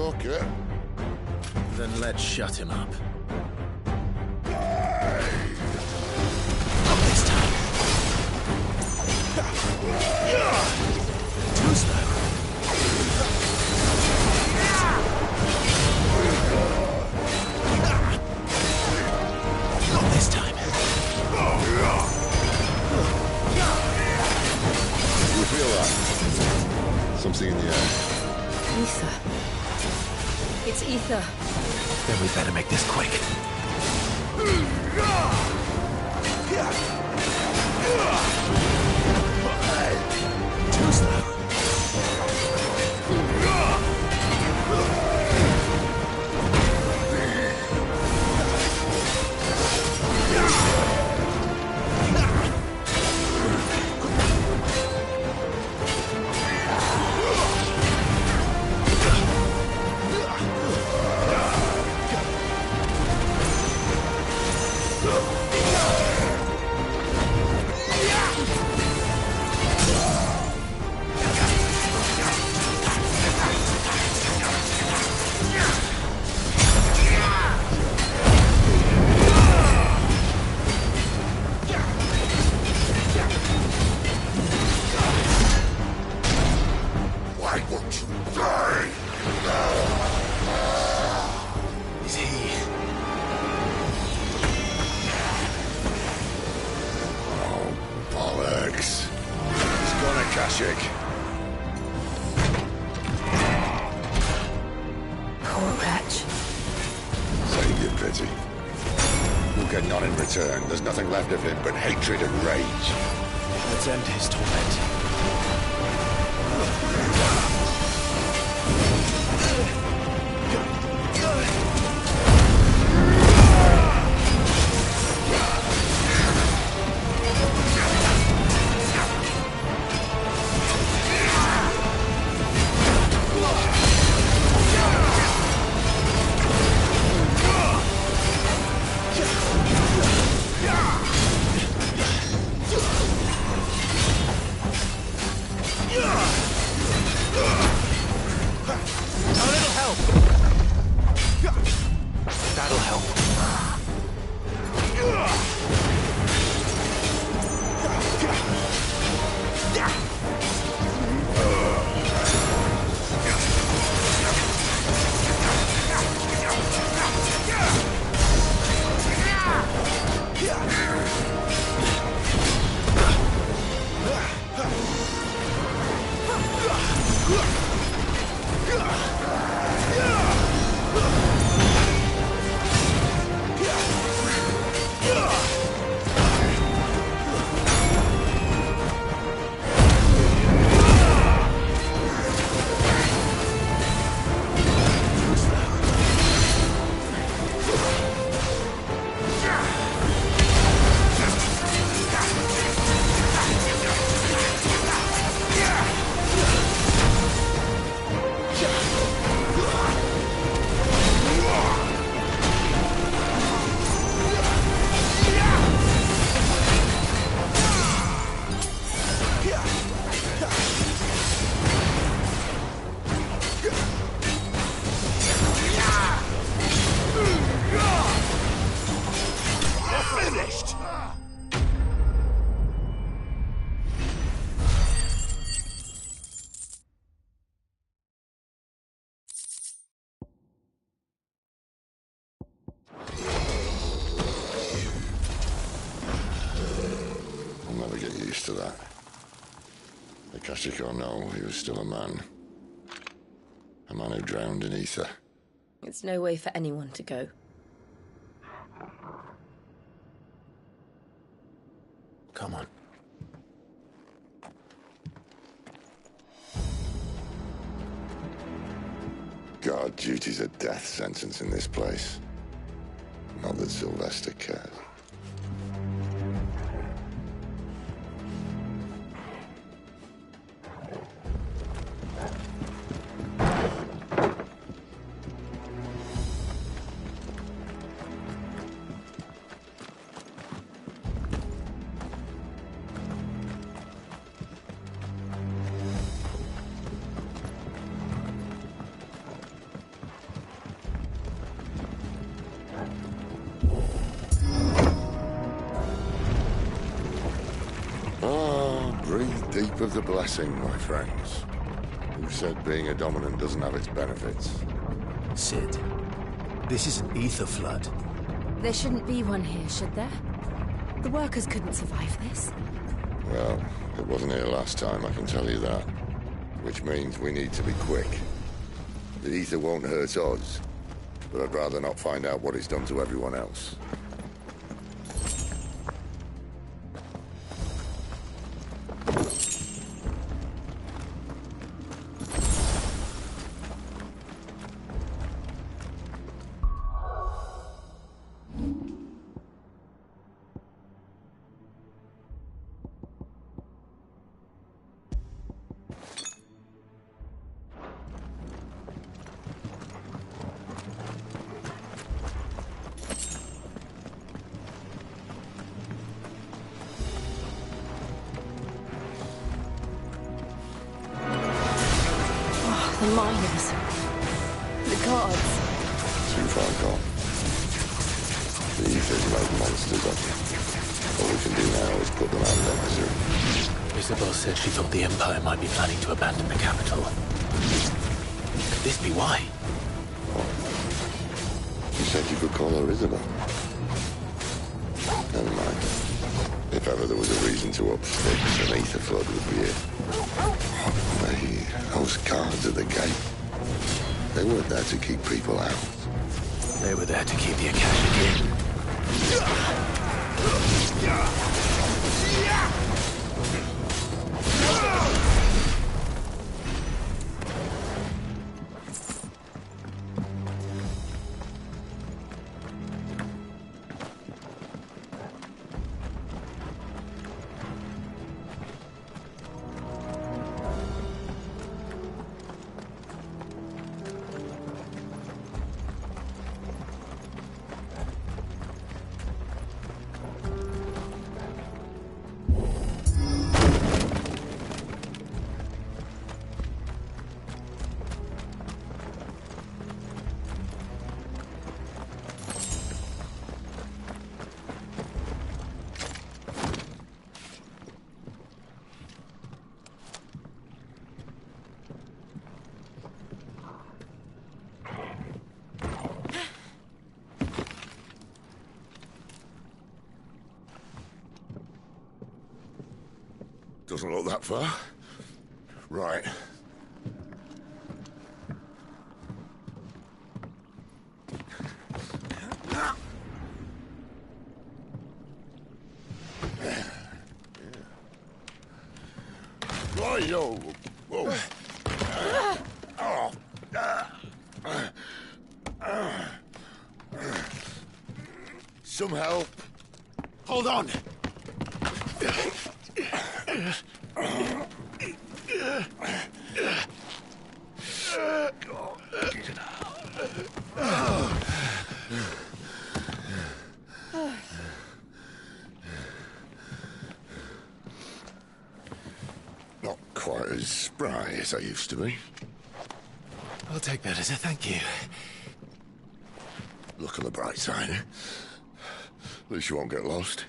talker. Then let's shut him up. This time. Too slow. Not this time. You feel that? Something in the air. Ether. It's ether. Then we better make this quick. Too slow. Poor wretch. Save your pity. You'll get none in return. There's nothing left of him but hatred and rage. Let's end his torment. That'll help. I'll never get used to that. Akashic or no, he was still a man. A man who drowned in ether. It's no way for anyone to go. Come on. God, duty's a death sentence in this place. Not that Sylvester cares. of the blessing, my friends. Who said being a dominant doesn't have its benefits? Sid, this is an ether flood. There shouldn't be one here, should there? The workers couldn't survive this. Well, it wasn't here last time, I can tell you that. Which means we need to be quick. The ether won't hurt us, but I'd rather not find out what it's done to everyone else. The miners. The guards. Too far gone. The ether's made monsters of them. All we can do now is put them out there soon. Isabel said she thought the Empire might be planning to abandon the capital. Could this be why? You said you could call her Isabel. Never mind. If ever there was a reason to up sticks, an ether flood would be it. Those guards at the gate. They weren't there to keep people out. They were there to keep the Akashic in. Doesn't look that far. Right. Right, yo. Whoa. Some help. Hold on! Not quite as spry as I used to be. I'll take that as a thank you. Look on the bright side, eh? At least you won't get lost.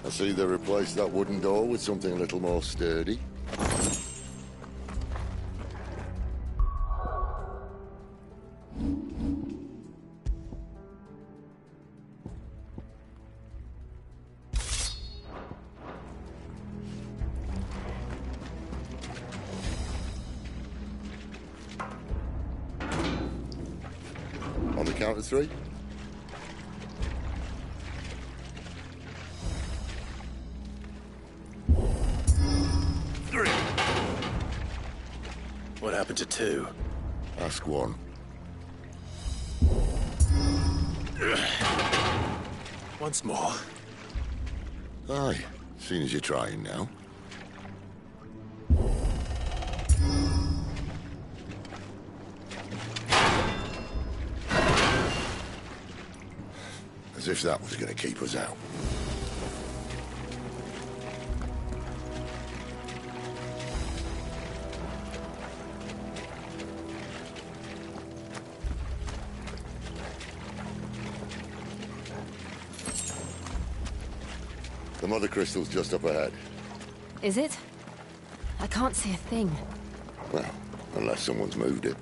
I see they replaced that wooden door with something a little more sturdy. On the count of three? What happened to two? Ask one. Once more. Aye, seeing as you're trying now. As if that was going to keep us out. The mother crystal's just up ahead. Is it? I can't see a thing. Well, unless someone's moved it.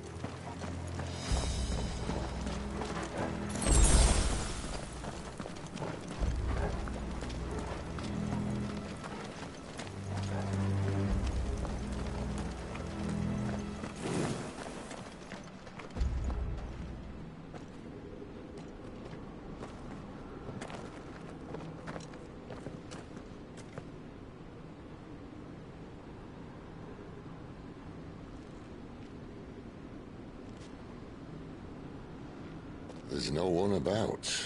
There's no one about.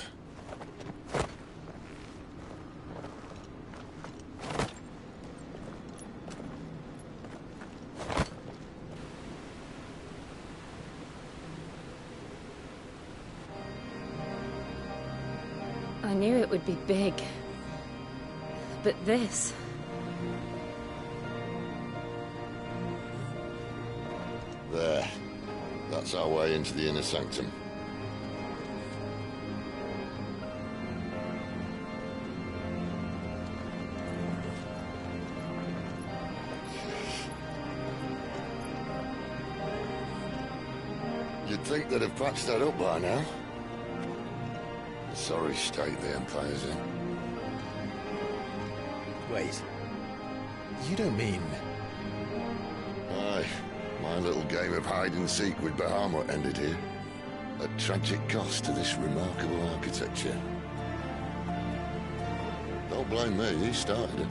I knew it would be big. But this... There. That's our way into the inner sanctum. You'd think they'd have patched that up by now. The sorry state the Empire's in. Wait. You don't mean... Aye. My little game of hide-and-seek with Bahamut ended here. A tragic cost to this remarkable architecture. Don't blame me, he started it.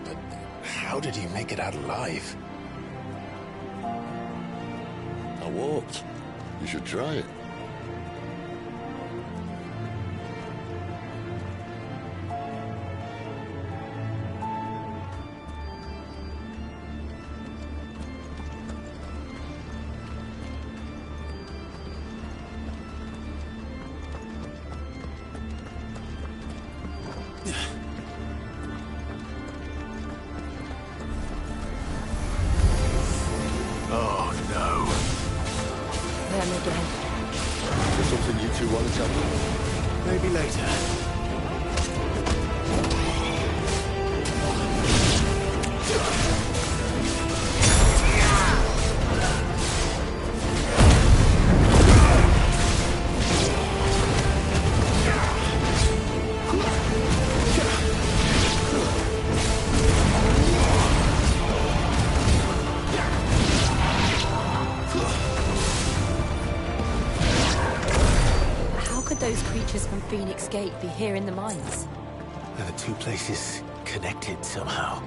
But how did he make it out alive? I walked. You should try it. Oh, no. Them again. Is there something you two want to tell me? Maybe later. Phoenix Gate be here in the mines? Are the two places connected somehow?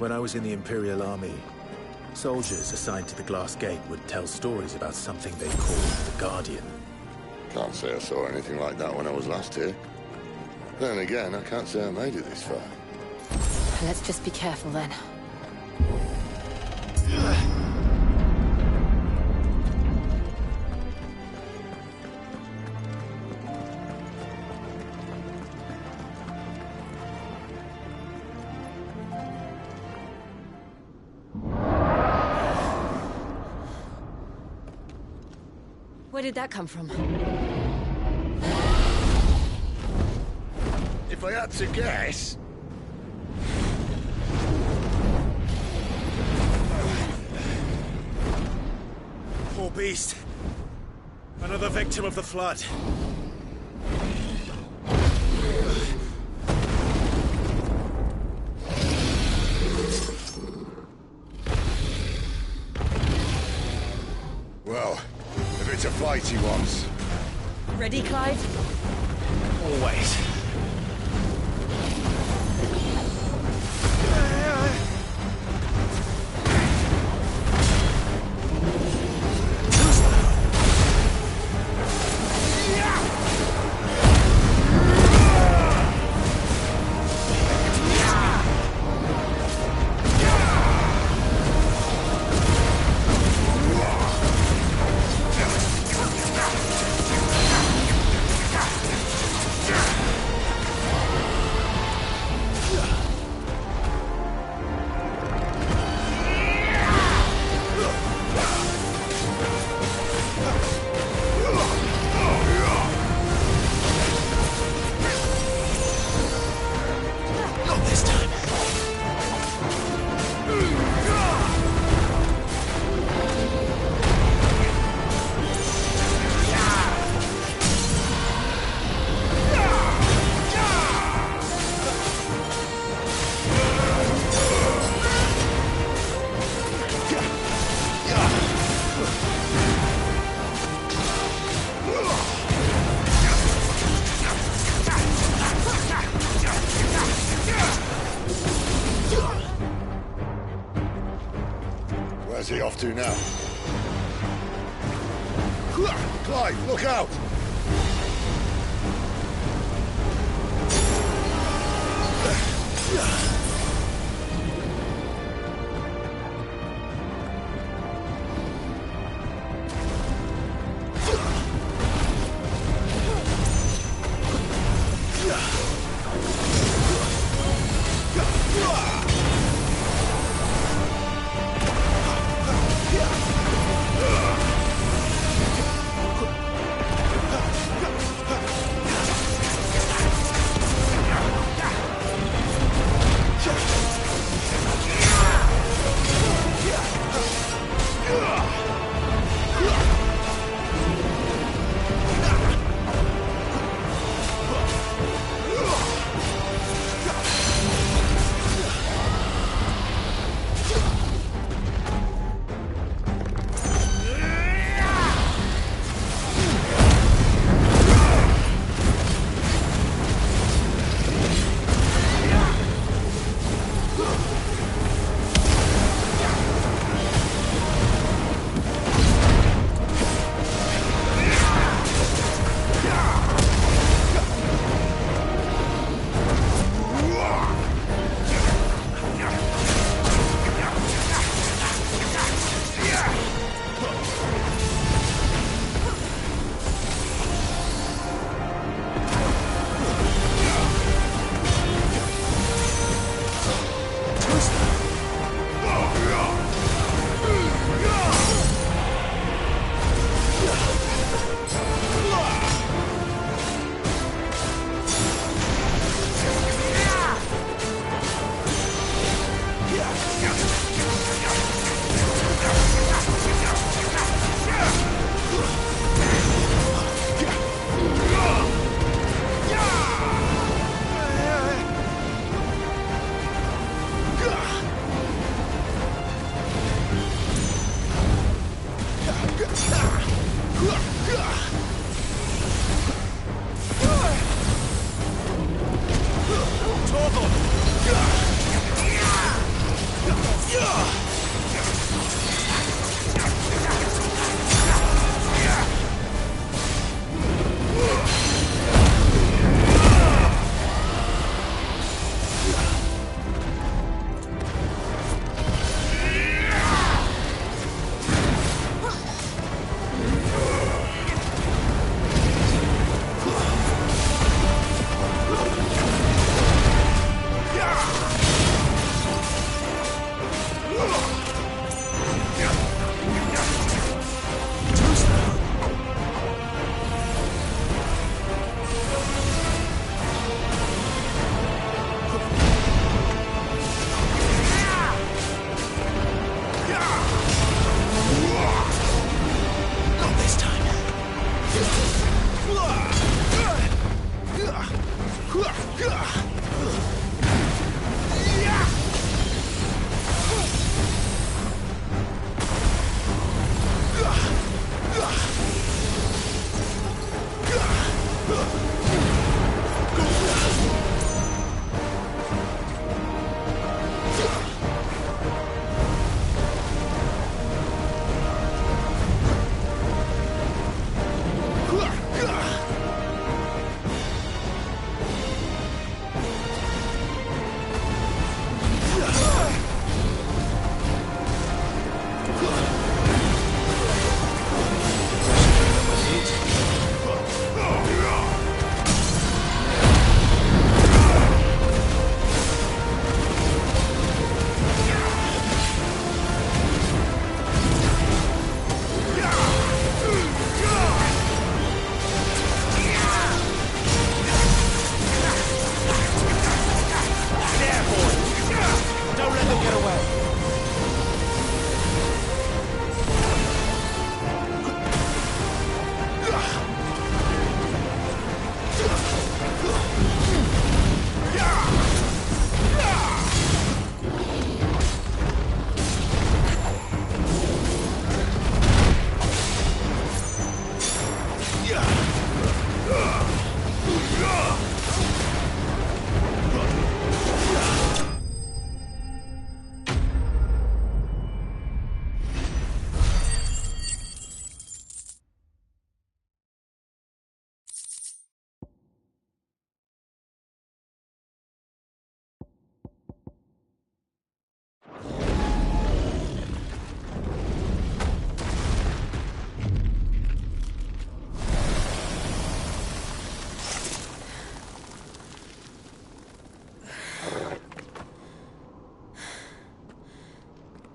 When I was in the Imperial Army, soldiers assigned to the Glass Gate would tell stories about something they called the Guardian. Can't say I saw anything like that when I was last here. Then again, I can't say I made it this far. Let's just be careful then. Where did that come from? If I had to guess... Poor beast. Another victim of the Flood. Well, if it's a fight he wants. Ready, Clive? Always. Where's he off to now? Clive, look out!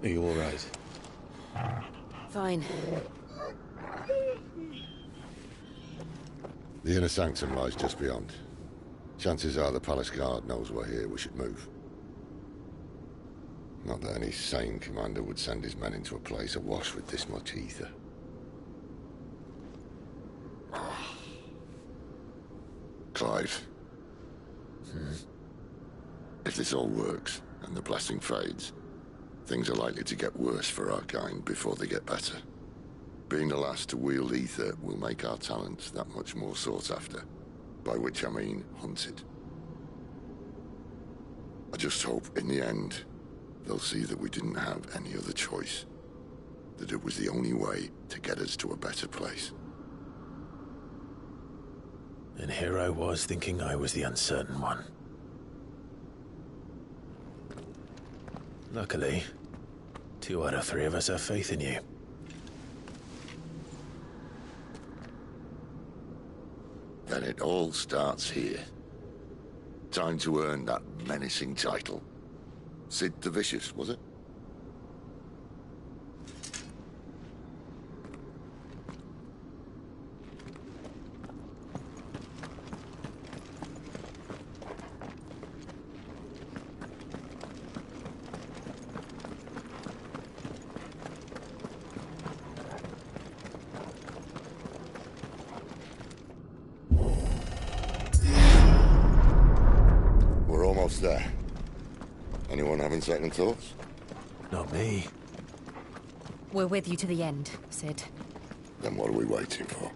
Are you all right? Fine. The inner sanctum lies just beyond. Chances are the palace guard knows we're here. We should move. Not that any sane commander would send his men into a place awash with this much ether. Clive. If this all works, and the blessing fades, things are likely to get worse for our kind before they get better. Being the last to wield ether will make our talents that much more sought after. By which I mean hunted. I just hope, in the end, they'll see that we didn't have any other choice. That it was the only way to get us to a better place. And here I was thinking I was the uncertain one. Luckily, 2 out of 3 of us have faith in you. Then it all starts here. Time to earn that menacing title. Sid the Vicious, was it? There. Anyone having second thoughts? Not me. We're with you to the end, Sid. Then what are we waiting for?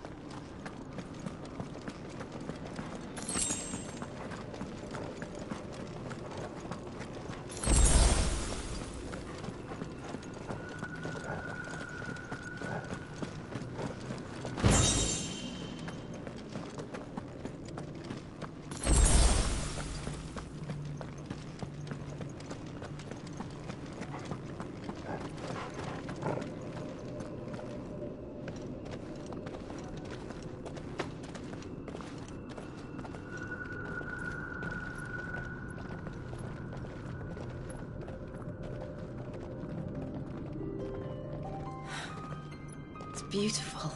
Beautiful.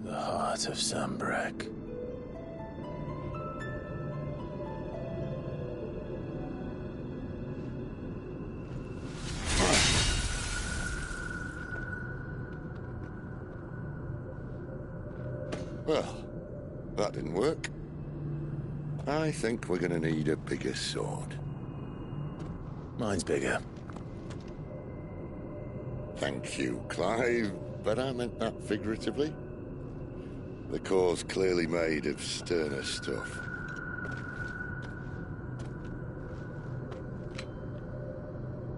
The heart of Sambrek. Well, that didn't work. I think we're gonna need a bigger sword. Mine's bigger. Thank you, Clive, but I meant that figuratively. The core's clearly made of sterner stuff.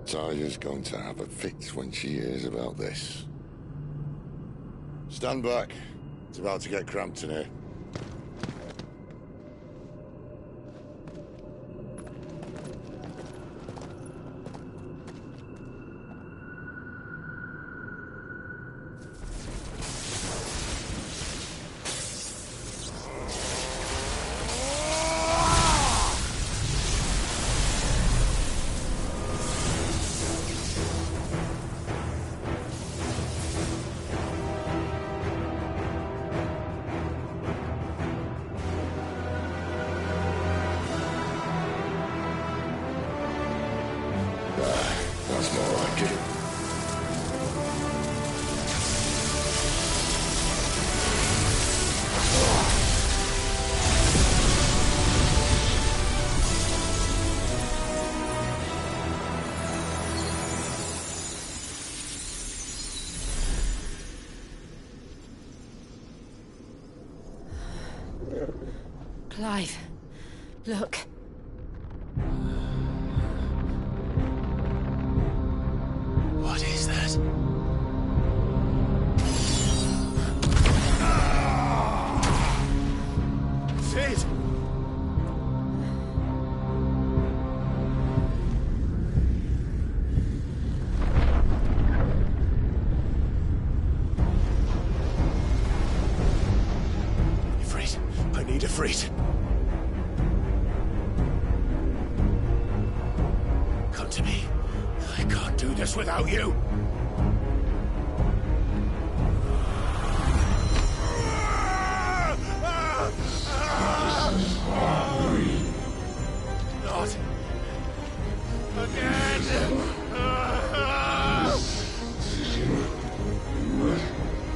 Taya's going to have a fit when she hears about this. Stand back. It's about to get cramped in here. That's more like it. Clive, look. What is that? Sid! Ifrit, I need Ifrit. Come to me. do this without you. Not again.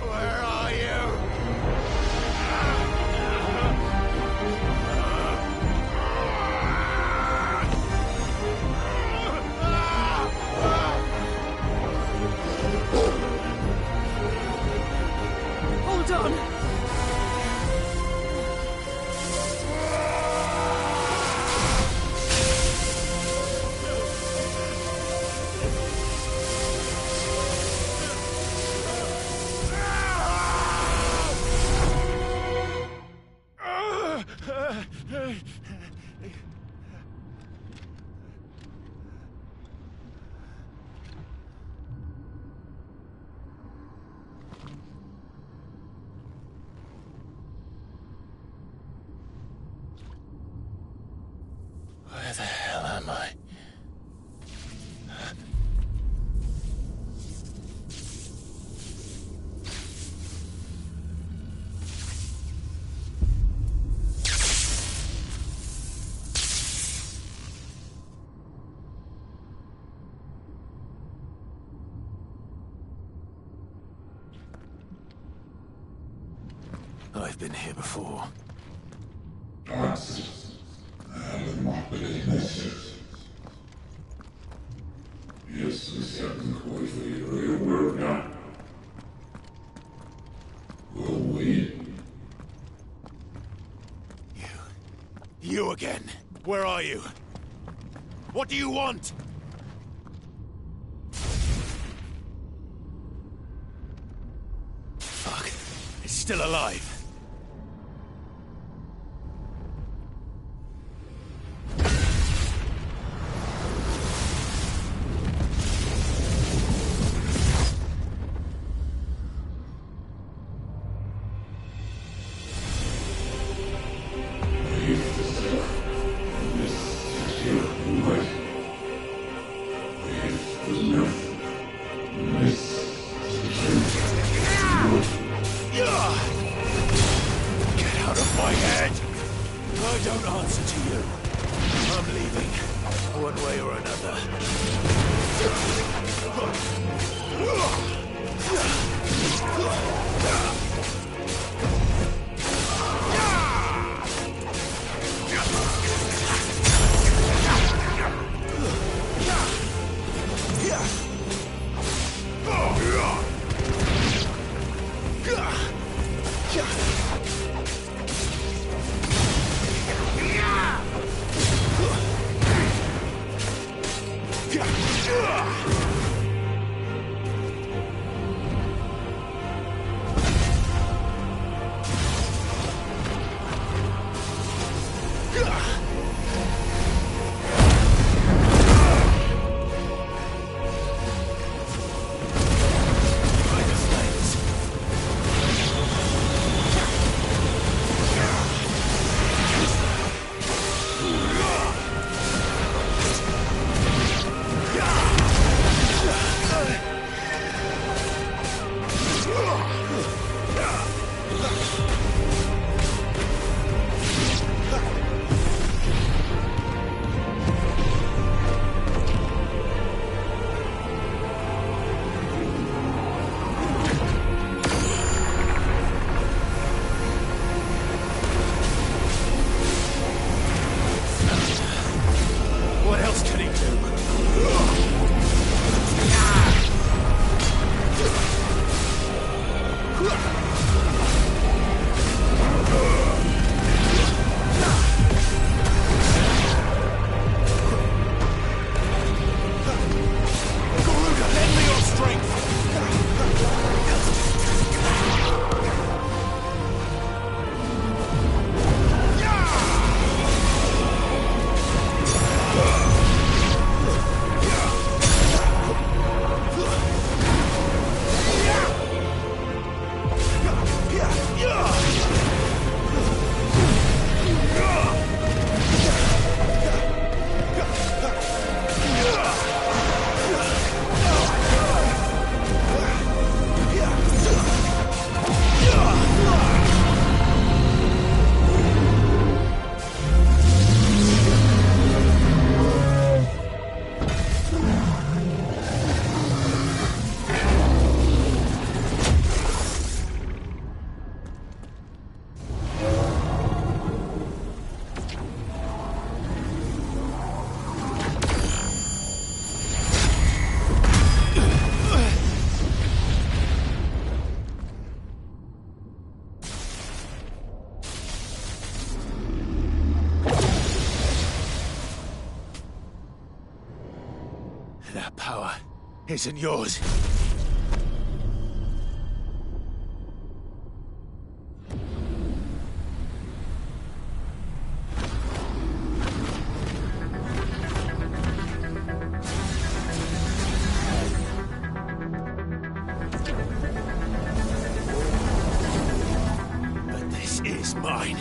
Where are you? Hold on! Where the hell am I? I've been here before. You again. Where are you? What do you want? Fuck. It's still alive. Get out of my head! I don't answer to you. I'm leaving, one way or another. That power isn't yours. But this is mine.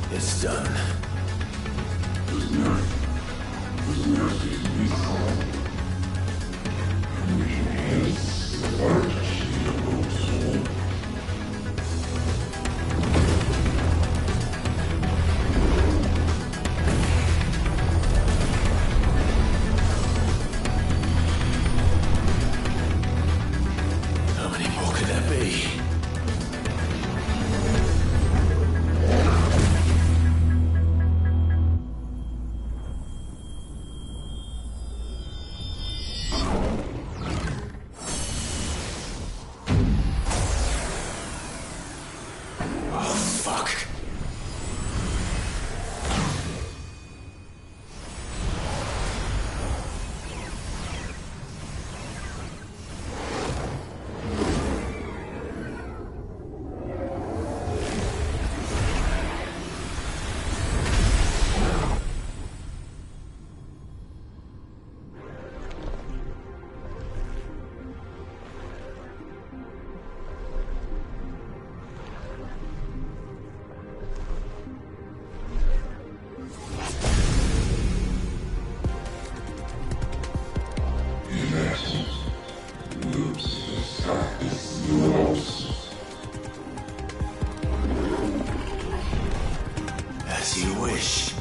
It's done. How many more could there be? As you wish.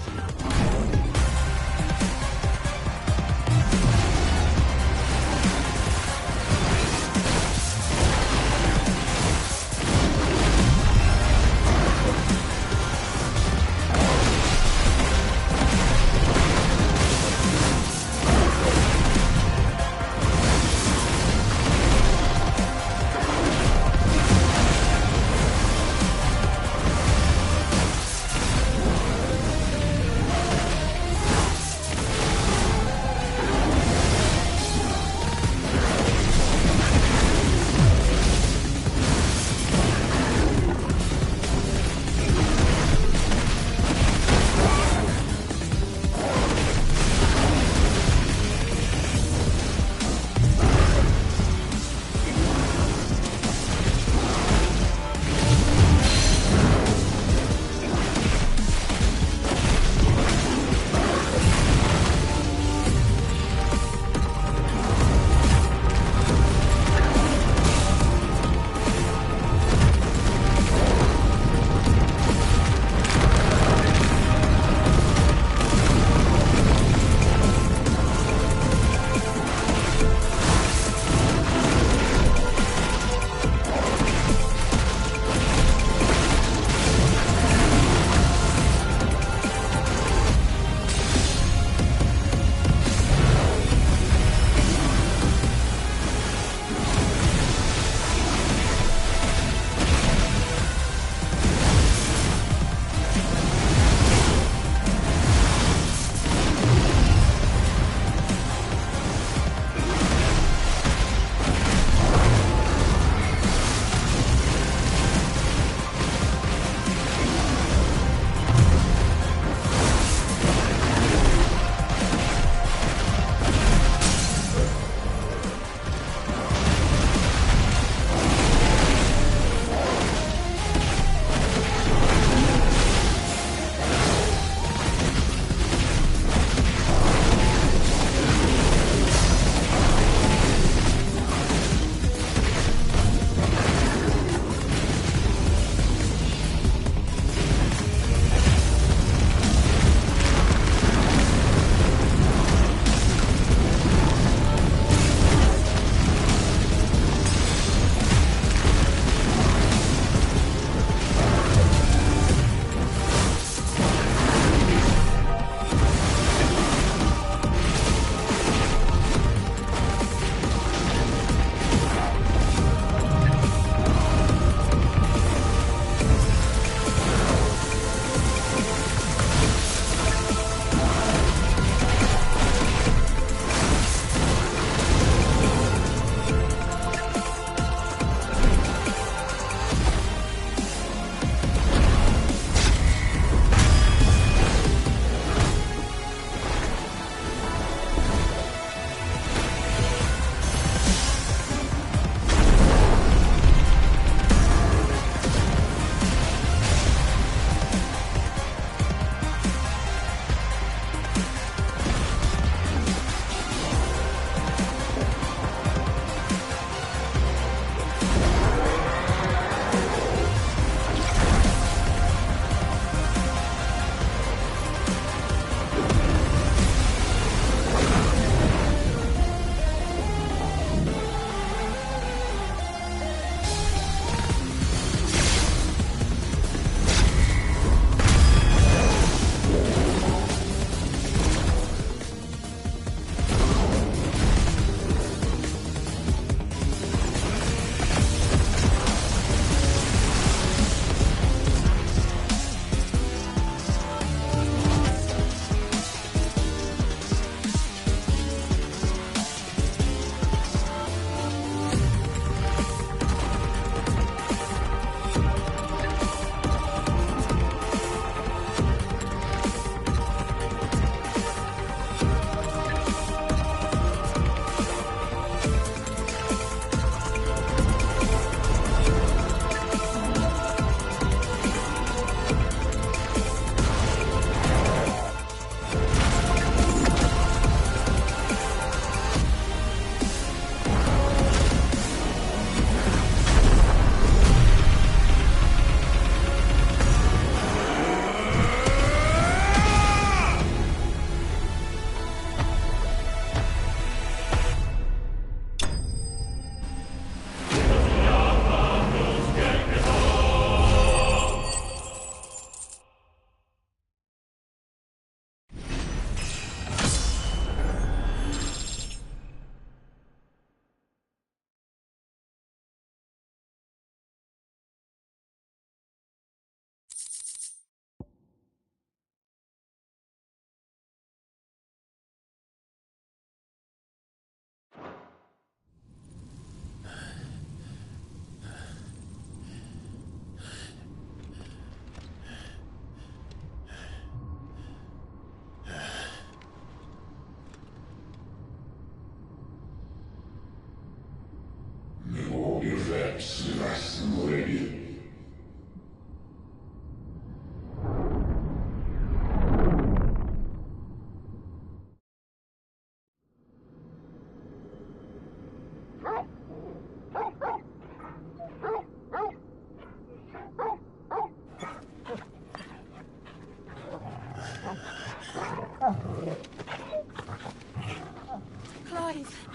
Clive!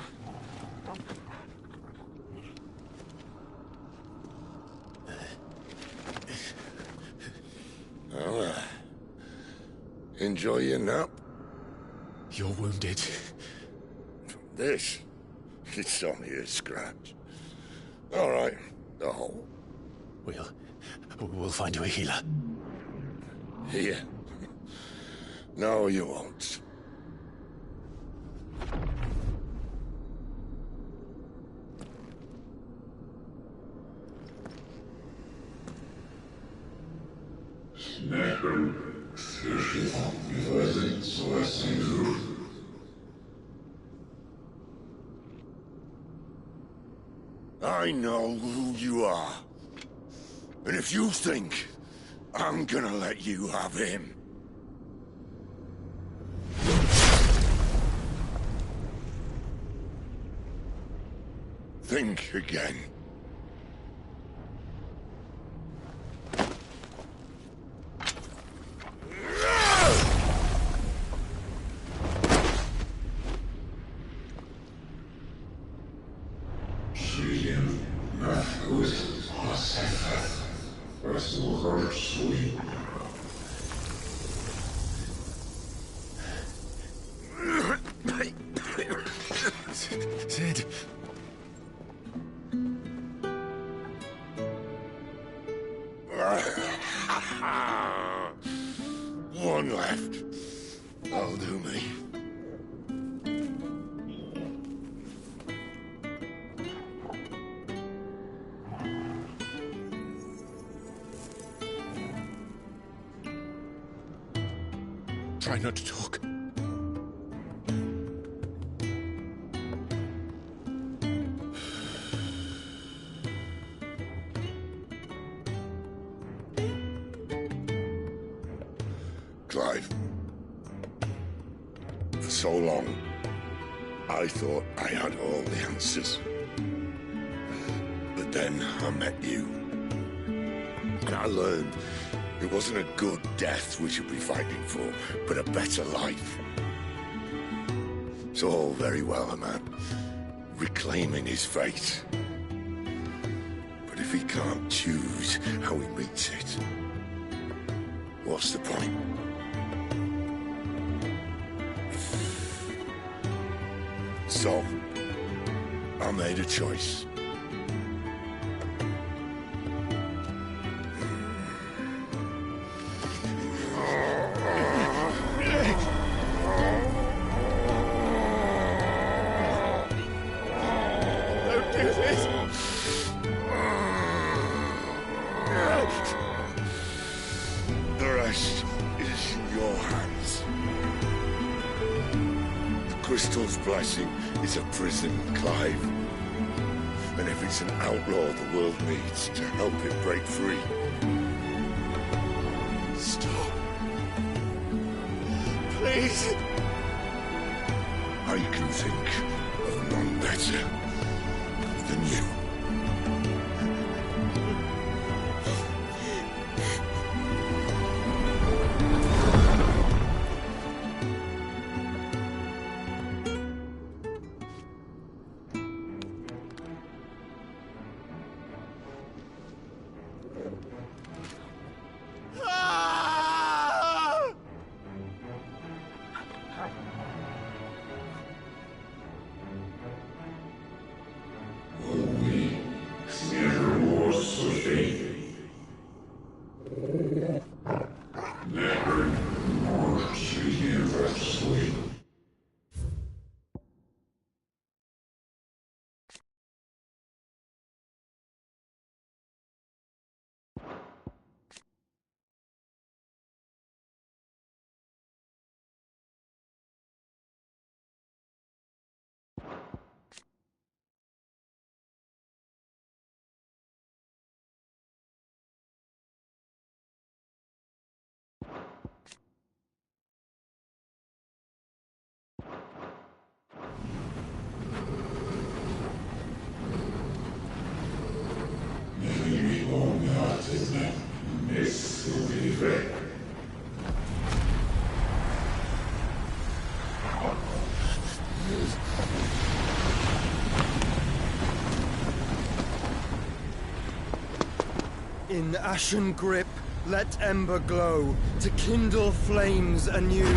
Well, enjoy your nap. You're wounded. This, it's only a scratch. All right, the hole. We'll find you a healer. Here. No, you won't. I know who you are. And if you think I'm gonna let you have him... think again. Sid. One left. That'll do me. Try not to talk. Clive. For so long, I thought I had all the answers. But then I met you. And I learned it wasn't a good death we should be fighting for, but a better life. It's all very well, a man reclaiming his fate. But if he can't choose how he meets it, what's the point? So, I made a choice. Don't do this! The rest is in your hands. The Crystal's blessing is a prison, Clive. And if it's an outlaw the world needs to help it break free... Stop. Please. I can think of none better than you. In ashen grip, let ember glow, to kindle flames anew.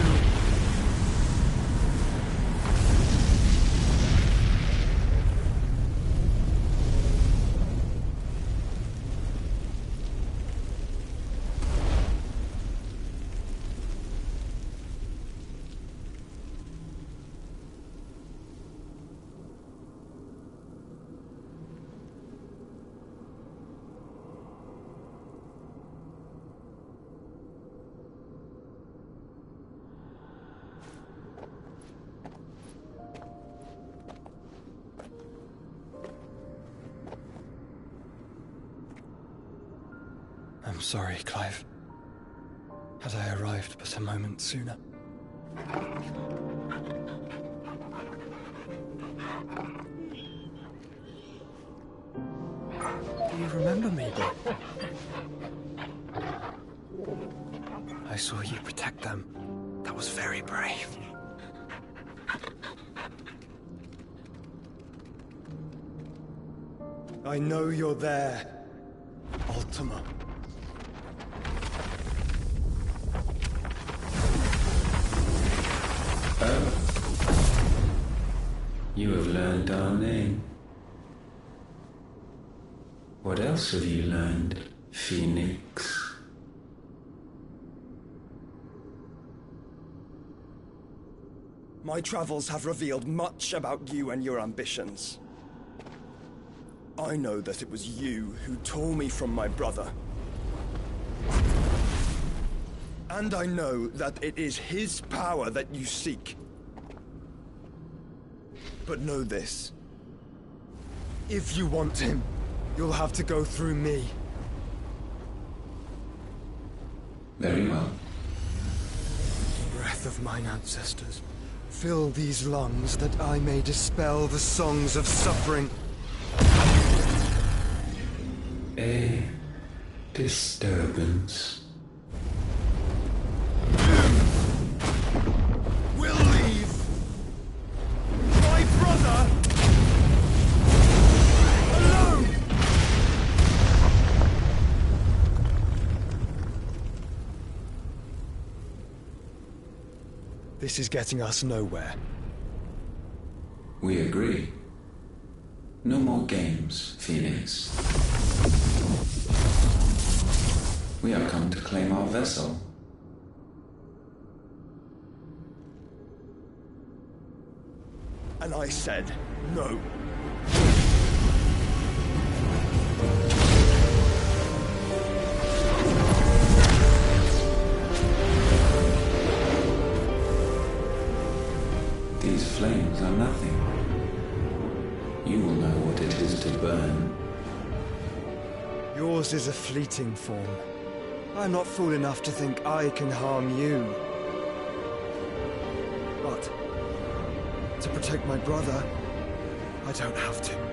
I'm sorry, Clive. Had I arrived but a moment sooner. Do you remember me, Bob? I saw you protect them. That was very brave. I know you're there, Ultima. You have learned our name. What else have you learned, Phoenix? My travels have revealed much about you and your ambitions. I know that it was you who tore me from my brother. And I know that it is his power that you seek. But know this. If you want him, you'll have to go through me. Very well. Breath of mine ancestors, fill these lungs that I may dispel the songs of suffering. A disturbance. We'll leave. My brother alone. This is getting us nowhere. We agree. No more games, Phoenix. We have come to claim our vessel. And I said no. These flames are nothing. You will know what it is to burn. Yours is a fleeting form. I'm not fool enough to think I can harm you. But to protect my brother, I don't have to.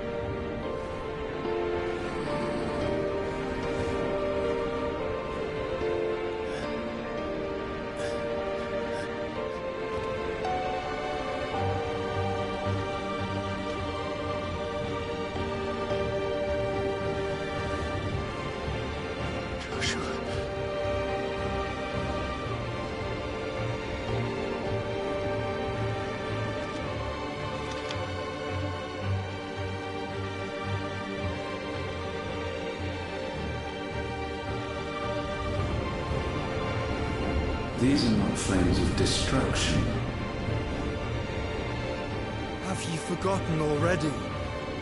These are not flames of destruction. Have you forgotten already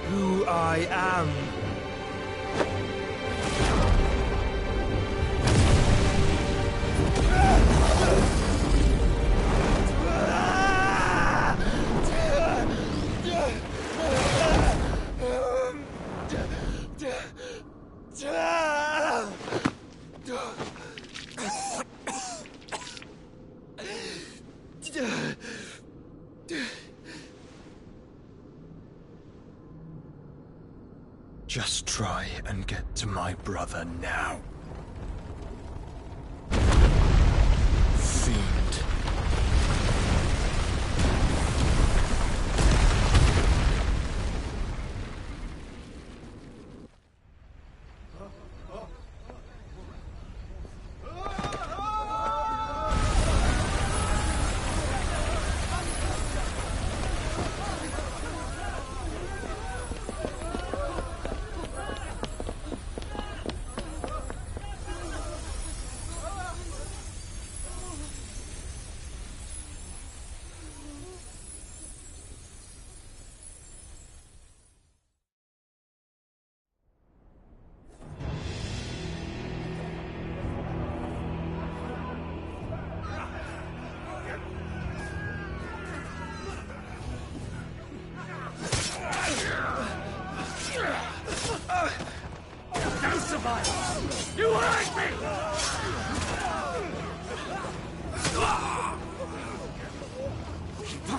who I am? Just try and get to my brother now. Fiend.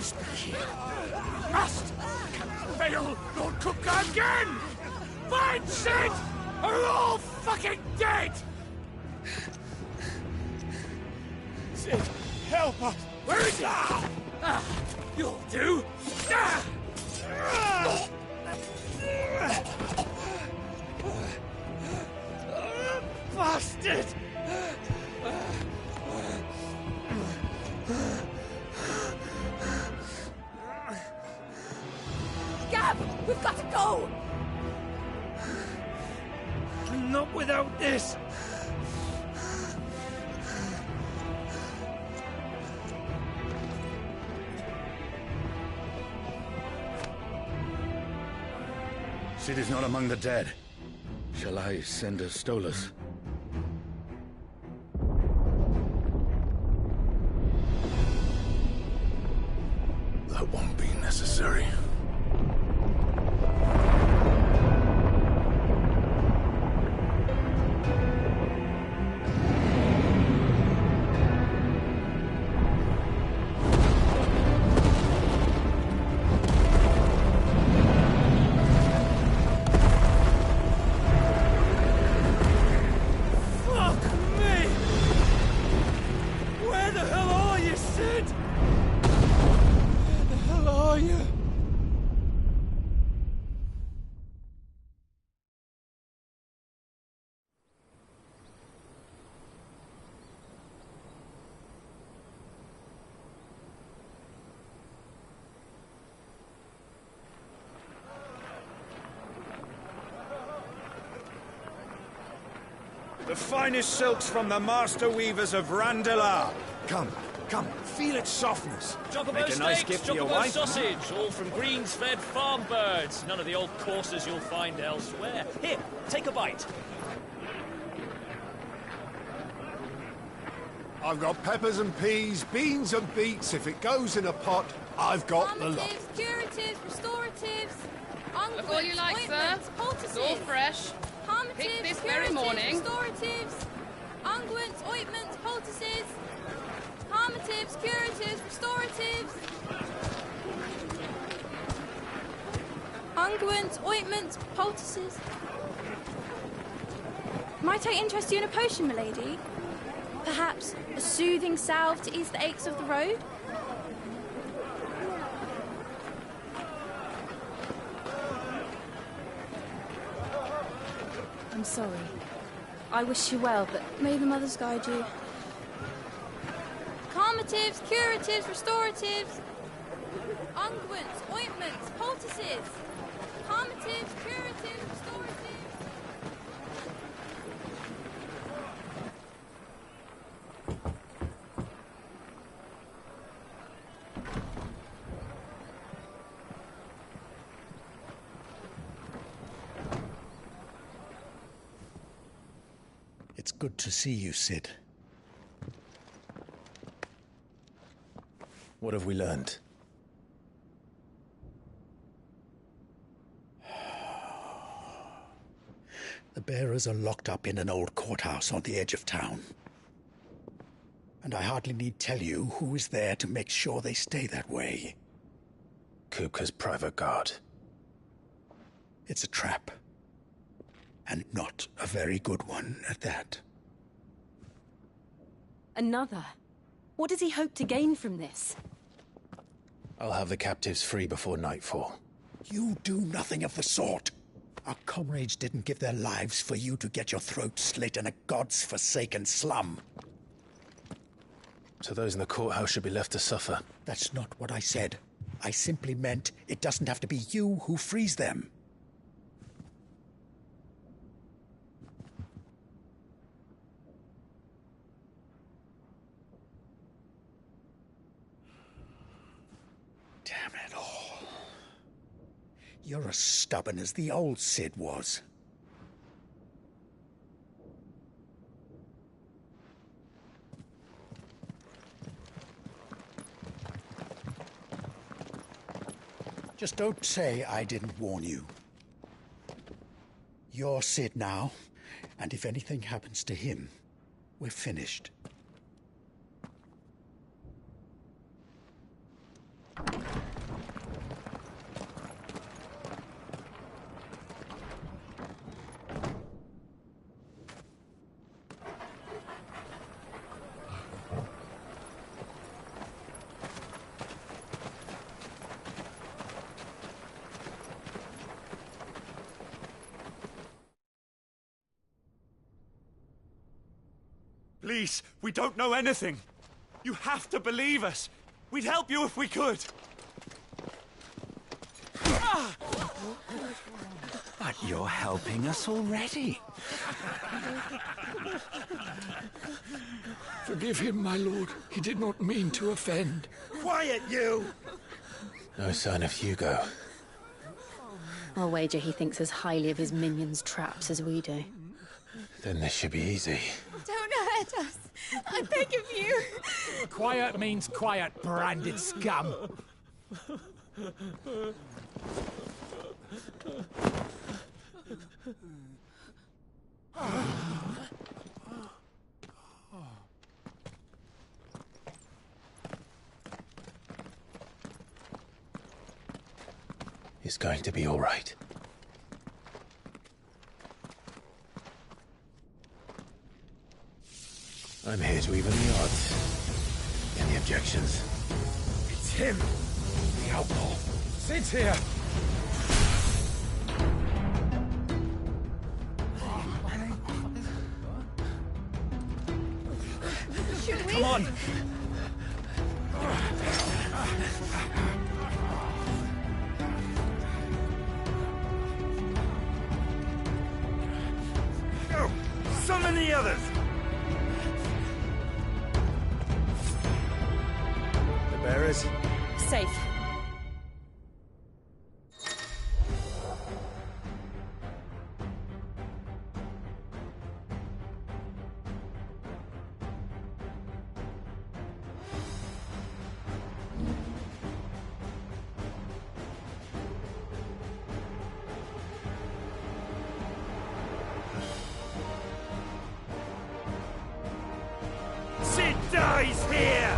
must be here. Must! Can fail Lord Cook again! Find Sid! Or we're all fucking dead! Sid, help us! Where is he? You'll do! Bastard! Gab! We've got to go! Not without this! Sid is not among the dead. Shall I send a Stolas? That won't be necessary. The finest silks from the master weavers of Randalar. Come, feel its softness. Chocobo Make a nice steaks, gift for your chocobo wife. sausage, all from greens-fed farm birds. None of the old coursers you'll find elsewhere. Here, take a bite. I've got peppers and peas, beans and beets. If it goes in a pot, I've got the lot. Calmatives, curatives, restoratives, unguents, Look all you like, sir. ointments, poultices. It's all fresh. Calmatives, Picked this curatives, very morning. restoratives, unguents, ointments, poultices. Calmatives, curatives, restoratives. Unguents, ointments, poultices. Might I interest you in a potion, milady? Perhaps a soothing salve to ease the aches of the road? I'm sorry. I wish you well, but may the mothers guide you. Calmatives, curatives, restoratives. Unguents, ointments, poultices. Calmatives, curatives, restoratives. It's good to see you, Sid. What have we learned? The bearers are locked up in an old courthouse on the edge of town. And I hardly need tell you who is there to make sure they stay that way. Kupka's private guard. It's a trap. And not a very good one at that. Another? What does he hope to gain from this? I'll have the captives free before nightfall. You do nothing of the sort. Our comrades didn't give their lives for you to get your throat slit in a god's-forsaken slum. So those in the courthouse should be left to suffer. That's not what I said. I simply meant it doesn't have to be you who frees them. Damn it all. You're as stubborn as the old Sid was. Just don't say I didn't warn you. You're Sid now, and if anything happens to him, we're finished. Please, we don't know anything. You have to believe us. We'd help you if we could. But you're helping us already. Forgive him, my lord. He did not mean to offend. Quiet, you! No sign of Hugo. I'll wager he thinks as highly of his minions' traps as we do. Then this should be easy. Don't hurt us. I beg of you. Quiet means quiet, branded scum. It's going to be all right. I'm here to even the odds. Any objections? It's him, the outlaw. Sit here. Should we? Come on. Go! Summon the others! The bearers? Safe. Sid dies here!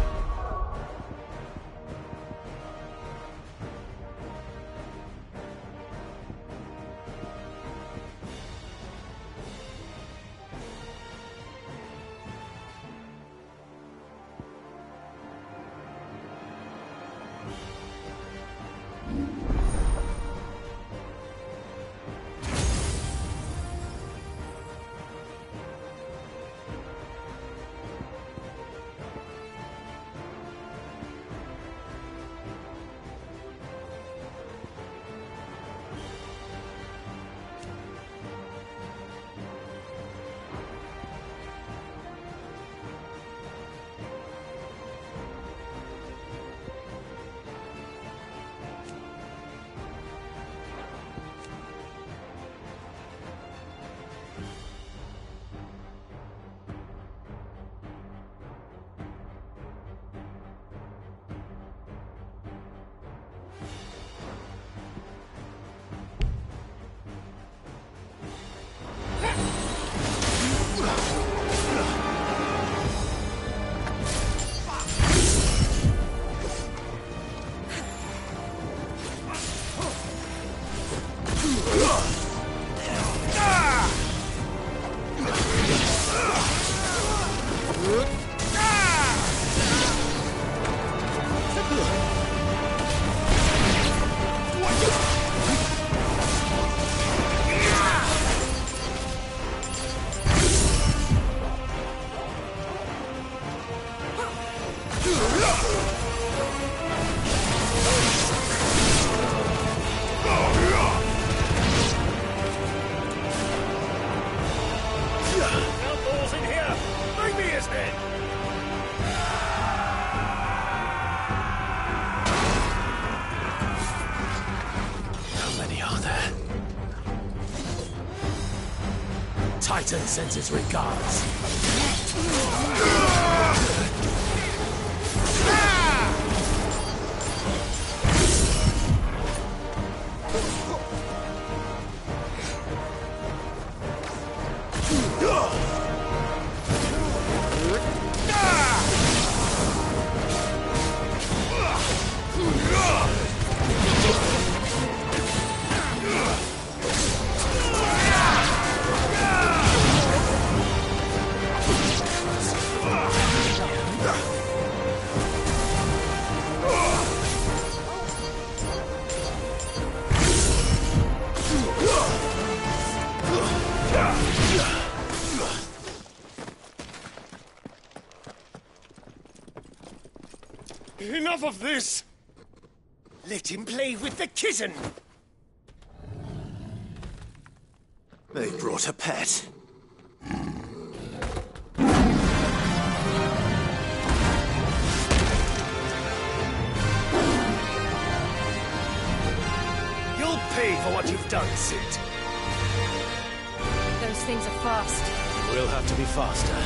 Outlaws in here! Bring me his head! How many are there? Titan sends his regards. Enough of this! Let him play with the kitten! They brought a pet. You'll pay for what you've done, Sid. Those things are fast. We'll have to be faster.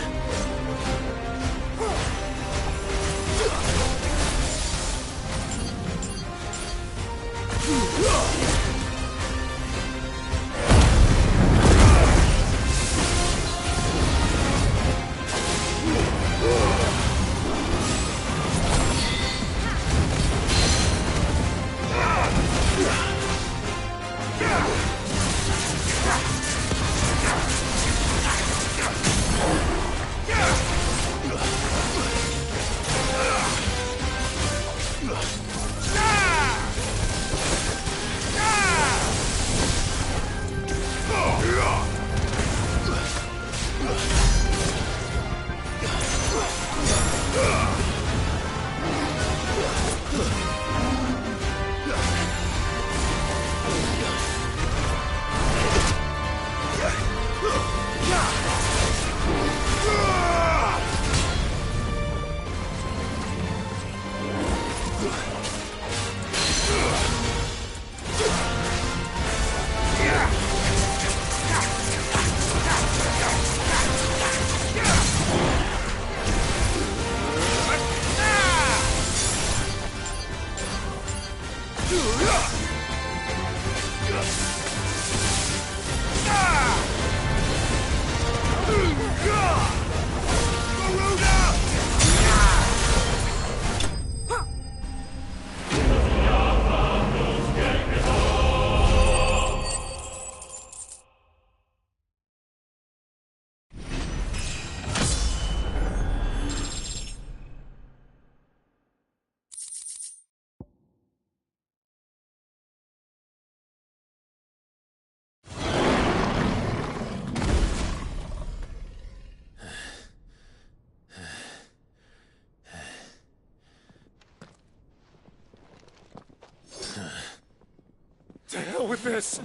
To hell with this!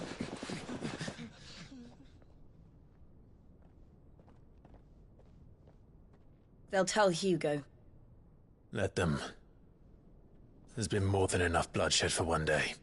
They'll tell Hugo. Let them. There's been more than enough bloodshed for one day.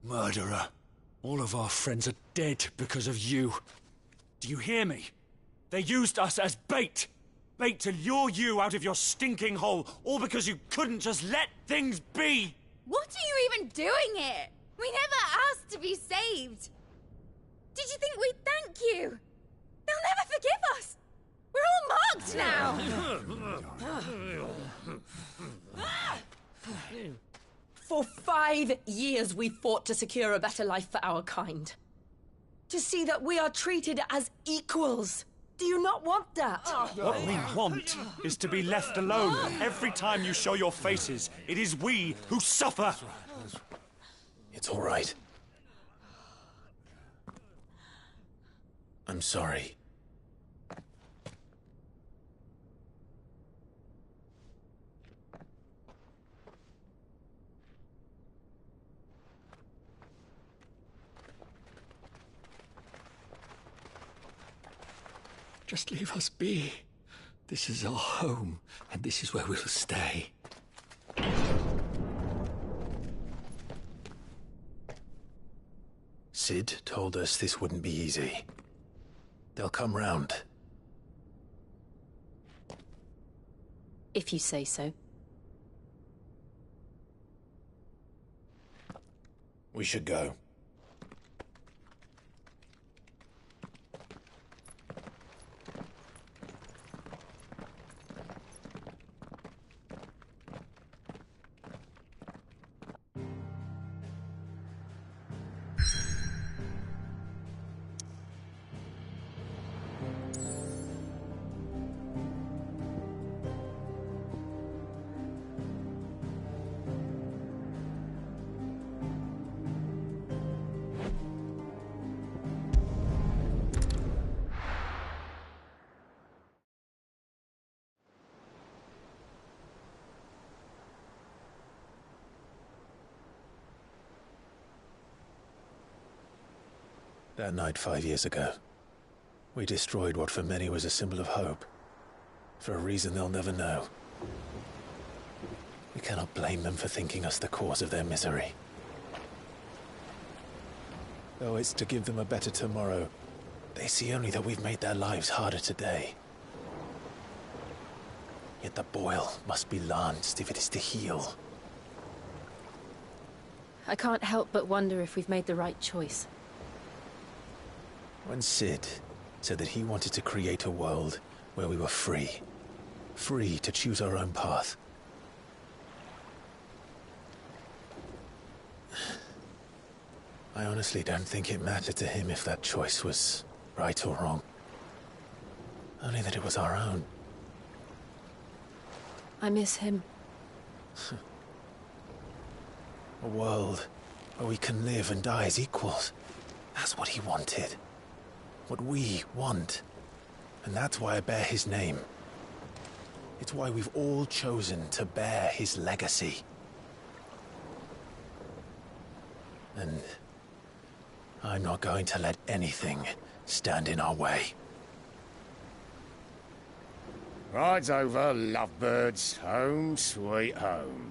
Murderer. All of our friends are dead because of you. Do you hear me? They used us as bait. Bait to lure you out of your stinking hole, all because you couldn't just let things be. What are you even doing here? We never asked to be saved. Did you think we'd thank you? They'll never forgive us. We're all marked now. For 5 years we fought to secure a better life for our kind. To see that we are treated as equals. Do you not want that? What we want is to be left alone. Every time you show your faces, it is we who suffer. It's all right. I'm sorry. Just leave us be. This is our home, and this is where we'll stay. Sid told us this wouldn't be easy. They'll come round. If you say so. We should go. That night 5 years ago, we destroyed what for many was a symbol of hope. For a reason they'll never know. We cannot blame them for thinking us the cause of their misery. Though it's to give them a better tomorrow, they see only that we've made their lives harder today. Yet the boil must be lanced if it is to heal. I can't help but wonder if we've made the right choice. When Sid said that he wanted to create a world where we were free. Free to choose our own path. I honestly don't think it mattered to him if that choice was right or wrong. Only that it was our own. I miss him. A world where we can live and die as equals. That's what he wanted. What we want. And that's why I bear his name. It's why we've all chosen to bear his legacy. And I'm not going to let anything stand in our way. Rides over, lovebirds. Home sweet home.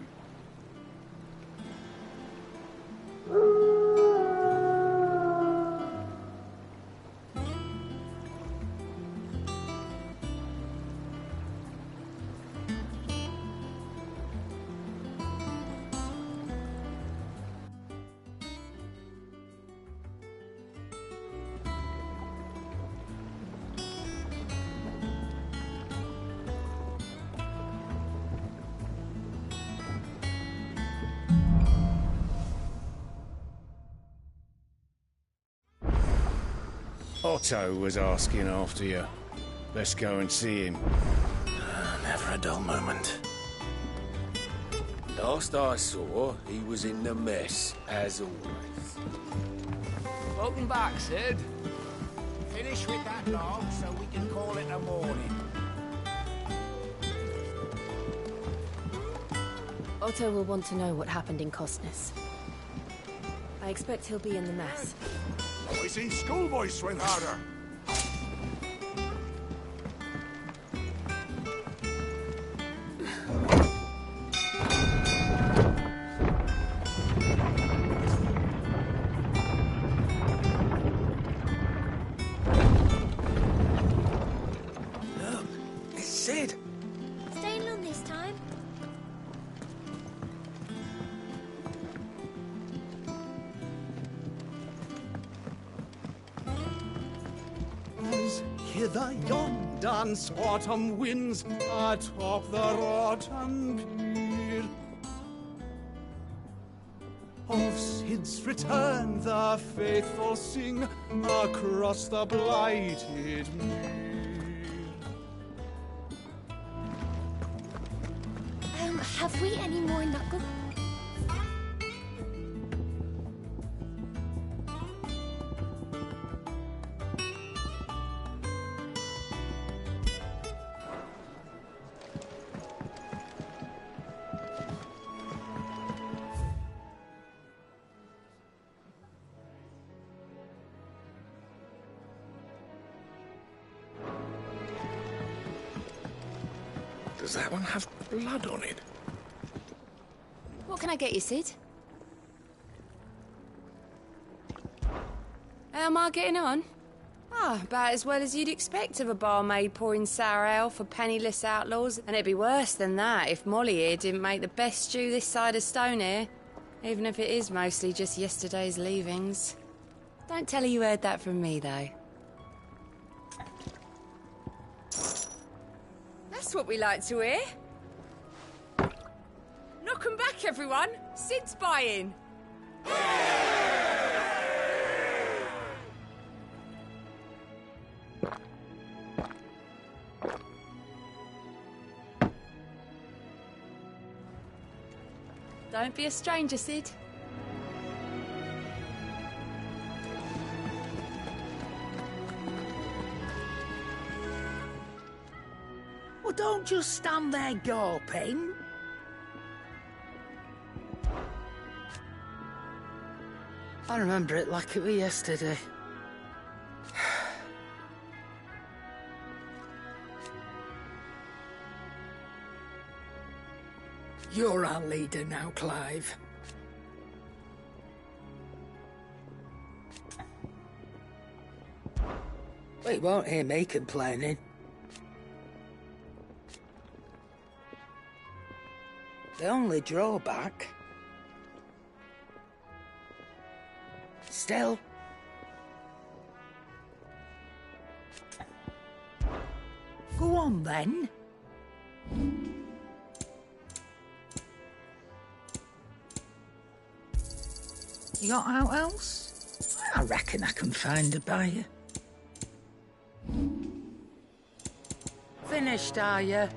Otto was asking after you. Let's go and see him. Never a dull moment. Last I saw, he was in the mess, as always. Welcome back, Sid. Finish with that log so we can call it a morning. Otto will want to know what happened in Costness. I expect he'll be in the mess. I seen schoolboys swing harder. Look, it's Sid. Staying long this time? As hither yon dance autumn winds atop the rotten pier. Of Sid's return the faithful sing across the blighted mere. Have we any more knuckle? Does that one have blood on it? What can I get you, Sid? How am I getting on? About as well as you'd expect of a barmaid pouring sour ale for penniless outlaws. And it'd be worse than that if Molly here didn't make the best stew this side of Stone here. Even if it is mostly just yesterday's leavings. Don't tell her you heard that from me, though. That's what we like to hear. Knock 'em back, everyone. Sid's buying. Don't be a stranger, Sid. Well, don't just stand there gawping. I remember it like it was yesterday. You're our leader now, Clive. Well, you won't hear me complaining. The only drawback... Still... Go on, then. You got out else? I reckon I can find a buyer. Finished, are you?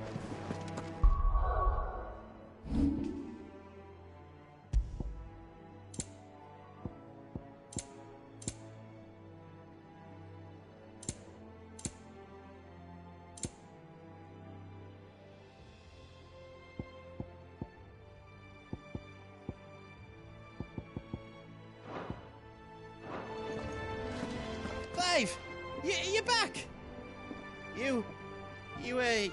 Clive! You're back!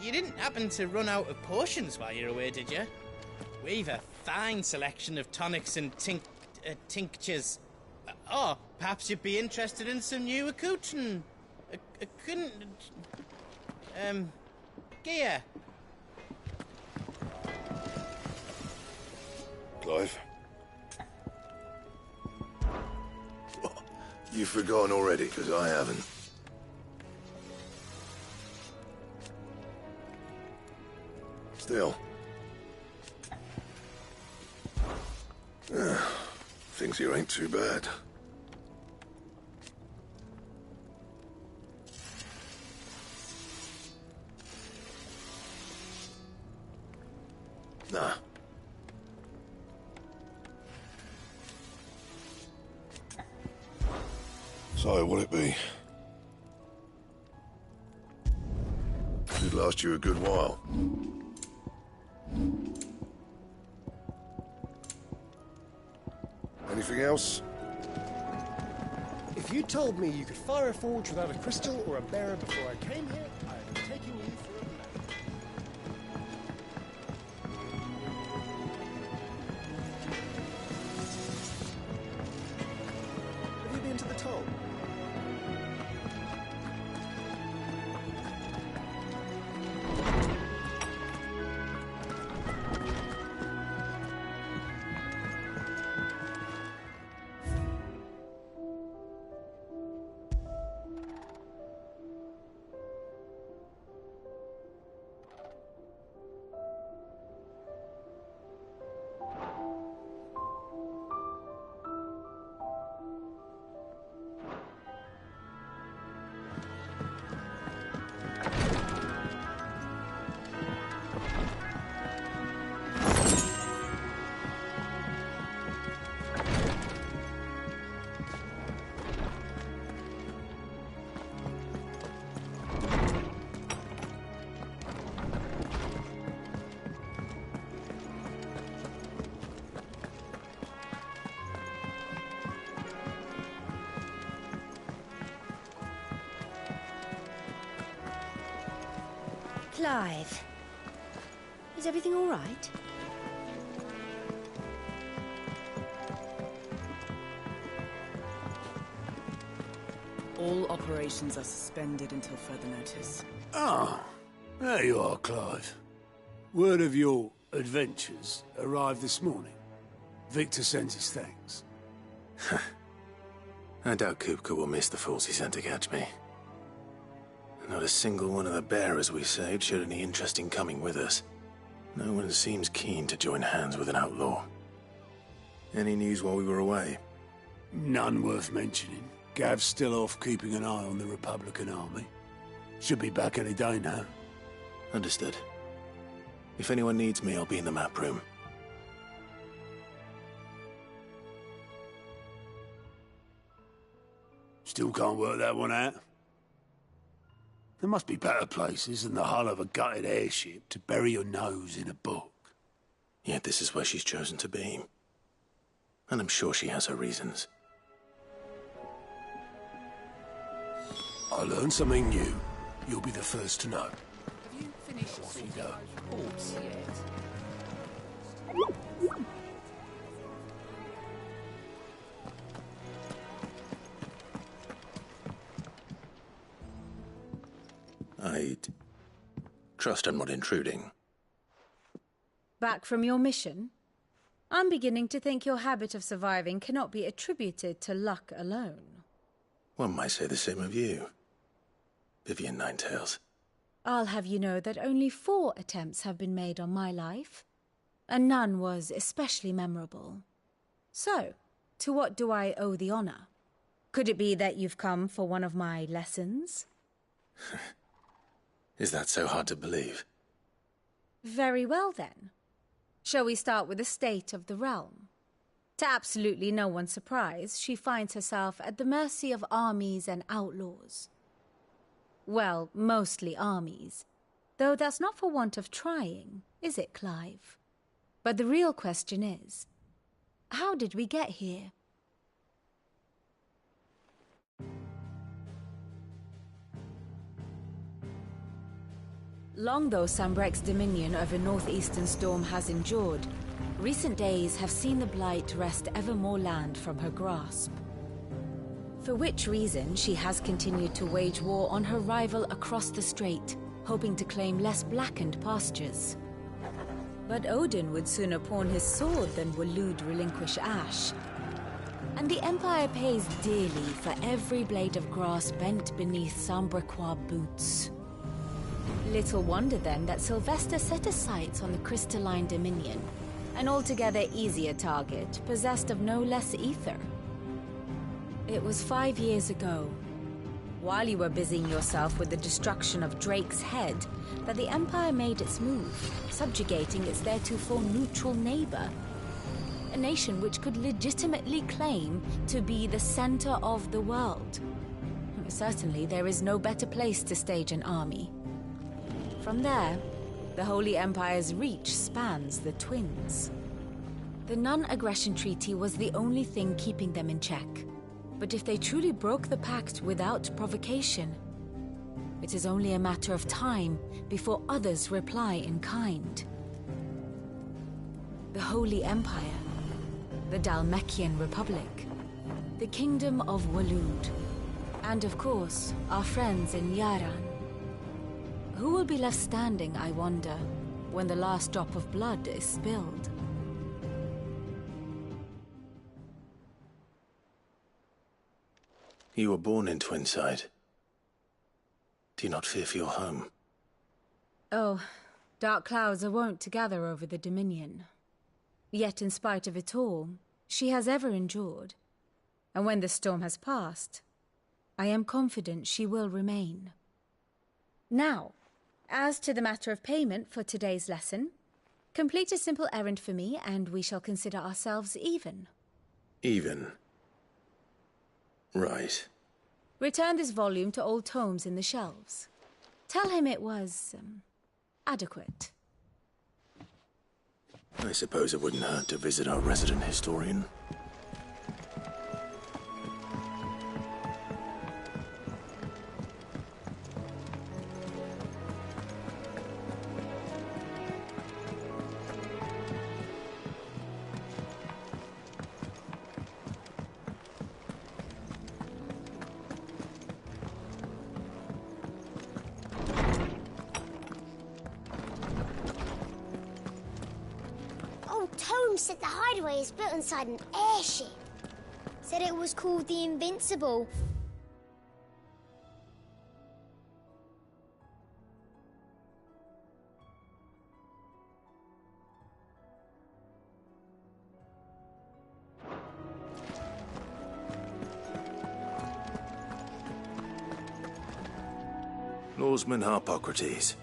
You didn't happen to run out of potions while you're away, did you? We've a fine selection of tonics and tinctures. Oh, perhaps you'd be interested in some new accoutrement. Gear. Clive? You've forgotten already, because I haven't. Still. Things here ain't too bad. Nah. So, what'll it be? Should last you a good while. Anything else? If you told me you could fire a forge without a crystal or a bearer before I came here, I'd be taking you for a man. Have you been to the toll? Clive, is everything all right? All operations are suspended until further notice. Ah, there you are, Clive. Word of your adventures arrived this morning. Victor sends his thanks. I doubt Kupka will miss the fools he sent to catch me. Not a single one of the bearers we saved showed any interest in coming with us. No one seems keen to join hands with an outlaw. Any news while we were away? None worth mentioning. Gav's still off keeping an eye on the Republican army. Should be back any day now. Understood. If anyone needs me, I'll be in the map room. Still can't work that one out. There must be better places than the hull of a gutted airship to bury your nose in a book. Yet this is where she's chosen to be. And I'm sure she has her reasons. I learned something new. You'll be the first to know. Have you finished Off you go. reports yet? Trust I'm not intruding. Back from your mission? I'm beginning to think your habit of surviving cannot be attributed to luck alone. One might say the same of you, Vivian Ninetails. I'll have you know that only 4 attempts have been made on my life, and none was especially memorable. So, to what do I owe the honor? Could it be that you've come for one of my lessons? Is that so hard to believe? Very well, then. Shall we start with the state of the realm? To absolutely no one's surprise, she finds herself at the mercy of armies and outlaws. Well, mostly armies. Though that's not for want of trying, is it, Clive? But the real question is, how did we get here? Long though Sambrek's dominion over northeastern Storm has endured, recent days have seen the Blight wrest ever more land from her grasp. For which reason she has continued to wage war on her rival across the strait, hoping to claim less blackened pastures. But Odin would sooner pawn his sword than Waloed relinquish Ash. And the Empire pays dearly for every blade of grass bent beneath Sambrequois boots. Little wonder then that Sylvester set his sights on the crystalline dominion, an altogether easier target, possessed of no less ether. It was 5 years ago, while you were busying yourself with the destruction of Drake's head, that the Empire made its move, subjugating its theretofore neutral neighbor. A nation which could legitimately claim to be the center of the world. Certainly, there is no better place to stage an army. From there, the Holy Empire's reach spans the Twins. The non-aggression treaty was the only thing keeping them in check. But if they truly broke the pact without provocation, it is only a matter of time before others reply in kind. The Holy Empire, the Dhalmekian Republic, the Kingdom of Waloed, and of course, our friends in Yaran. Who will be left standing, I wonder, when the last drop of blood is spilled? You were born in Twinside. Do you not fear for your home? Oh, dark clouds are wont to gather over the Dominion. Yet in spite of it all, she has ever endured. And when the storm has passed, I am confident she will remain. Now, as to the matter of payment for today's lesson, complete a simple errand for me and we shall consider ourselves even. Even? Right. Return this volume to old tomes in the shelves. Tell him it was, adequate. I suppose it wouldn't hurt to visit our resident historian. Tome said the hideaway is built inside an airship. Said it was called the Invincible. Lawsman Harpocrates.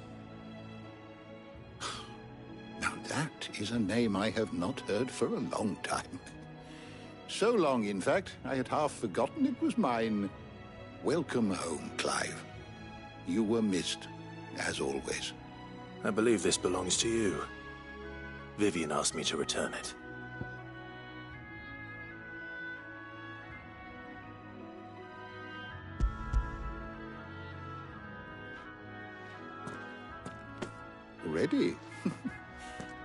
That is a name I have not heard for a long time. So long, in fact, I had half forgotten it was mine. Welcome home, Clive. You were missed, as always. I believe this belongs to you. Vivian asked me to return it. Ready?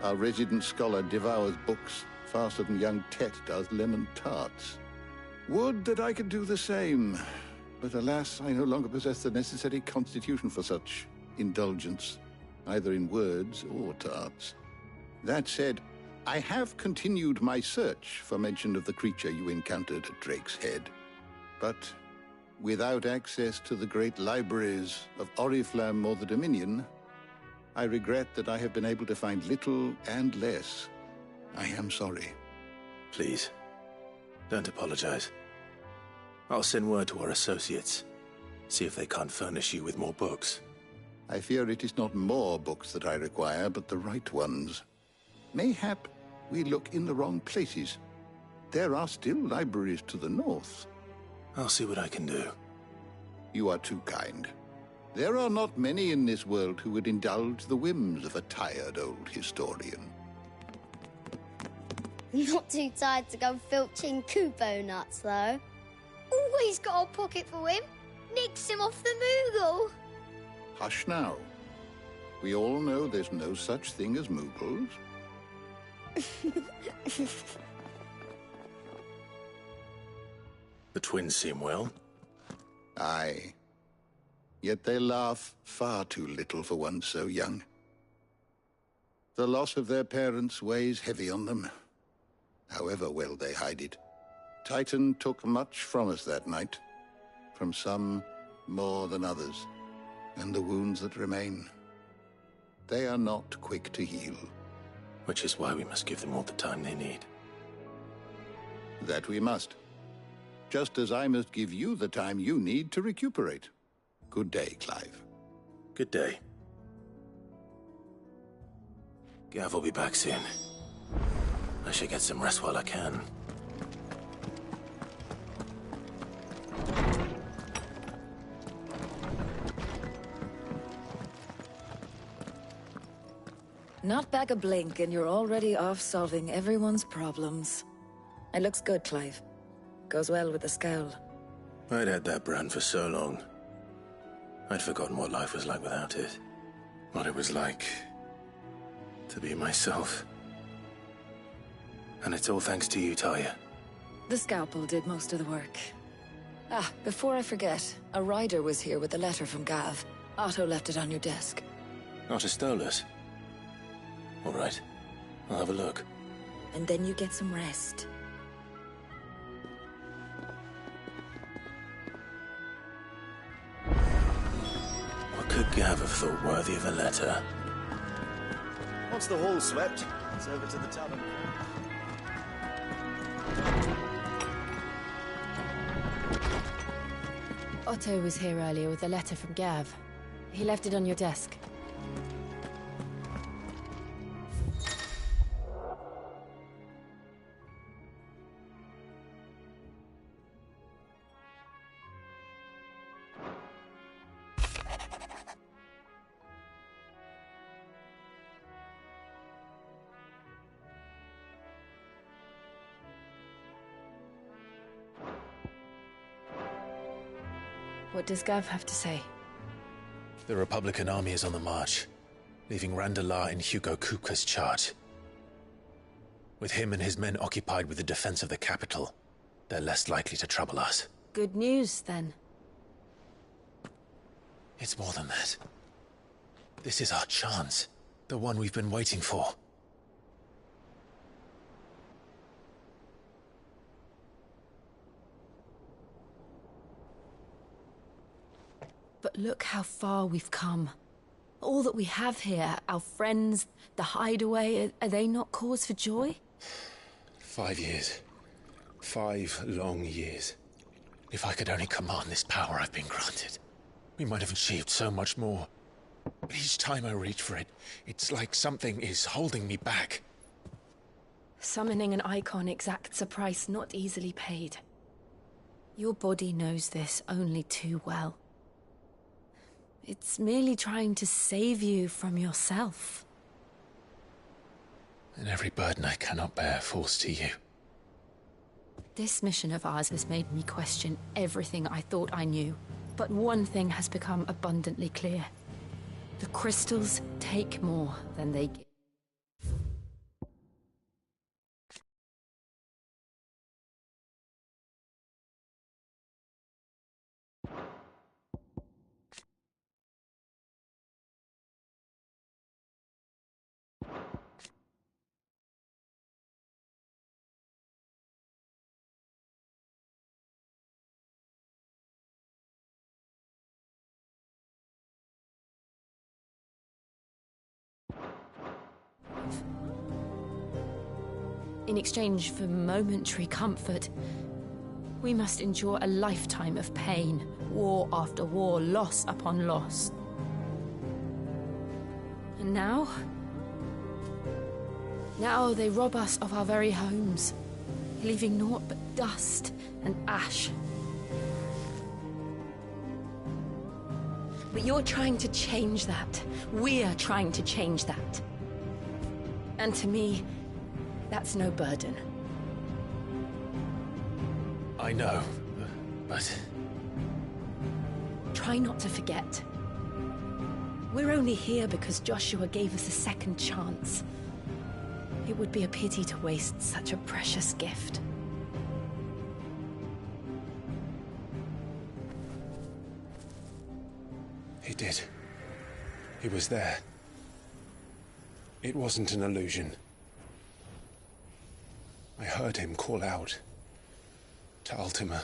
Our resident scholar devours books faster than young Tet does lemon tarts. Would that I could do the same, but alas, I no longer possess the necessary constitution for such indulgence. either in words or tarts. That said, I have continued my search for mention of the creature you encountered at Drake's Head. But without access to the great libraries of Oriflamme or the Dominion, I regret that I have been able to find little and less. I am sorry. Please, don't apologize. I'll send word to our associates. See if they can't furnish you with more books. I fear it is not more books that I require, but the right ones. Mayhap we look in the wrong places. There are still libraries to the north. I'll see what I can do. You are too kind. There are not many in this world who would indulge the whims of a tired old historian. Not too tired to go filching Kupo nuts, though. Always got a pocket for him. Nicks him off the Moogle. Hush now. We all know there's no such thing as Moogles. The twins seem well. Aye. Yet they laugh far too little for one so young. The loss of their parents weighs heavy on them, however well they hide it. Titan took much from us that night, from some more than others, and the wounds that remain, they are not quick to heal. Which is why we must give them all the time they need. That we must. Just as I must give you the time you need to recuperate. Good day, Clive. Good day. Gav will be back soon. I should get some rest while I can. Not back a blink, and you're already off solving everyone's problems. It looks good, Clive. Goes well with the scowl. I'd had that brand for so long. I'd forgotten what life was like without it. What it was like to be myself. And it's all thanks to you, Talia. The scalpel did most of the work. Ah, before I forget, a rider was here with a letter from Gav. Otto left it on your desk. Otto stole it. All right. I'll have a look. And then you get some rest. What could Gav have thought worthy of a letter? Once the hall's swept, it's over to the tavern. Otto was here earlier with a letter from Gav. He left it on your desk. What does Gav have to say? The Republican army is on the march, leaving Randalar in Hugo Kuka's charge. With him and his men occupied with the defense of the capital, they're less likely to trouble us. Good news, then. It's more than that. This is our chance. The one we've been waiting for. But look how far we've come. All that we have here, our friends, the hideaway, are they not cause for joy? 5 years. 5 long years. If I could only command this power I've been granted, we might have achieved so much more. But each time I reach for it, it's like something is holding me back. Summoning an icon exacts a price not easily paid. Your body knows this only too well. It's merely trying to save you from yourself. And every burden I cannot bear falls to you. This mission of ours has made me question everything I thought I knew. But one thing has become abundantly clear. The crystals take more than they give. In exchange for momentary comfort, we must endure a lifetime of pain, war after war, loss upon loss. And now? Now they rob us of our very homes, leaving naught but dust and ash. But you're trying to change that. We're trying to change that. And to me, that's no burden. I know, but... Try not to forget. We're only here because Joshua gave us a second chance. It would be a pity to waste such a precious gift. He did. He was there. It wasn't an illusion. I heard him call out to Ultima.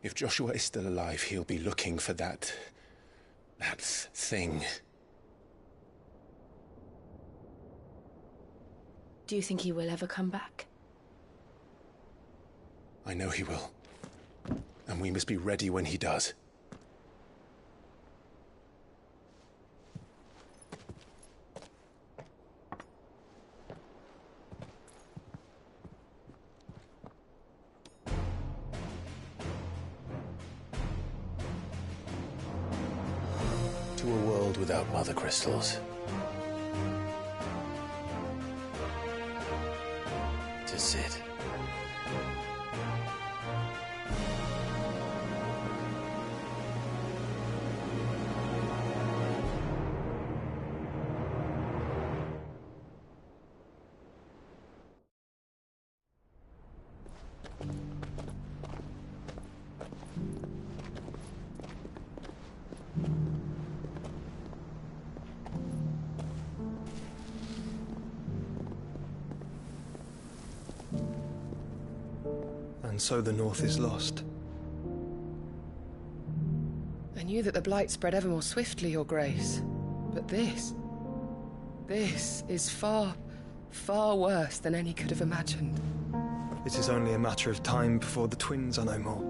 If Joshua is still alive, he'll be looking for that thing. Do you think he will ever come back? I know he will. And we must be ready when he does. To a world without mother crystals. To Sid. And so the North is lost. I knew that the Blight spread ever more swiftly, Your Grace. But this is far, far worse than any could have imagined. It is only a matter of time before the twins are no more.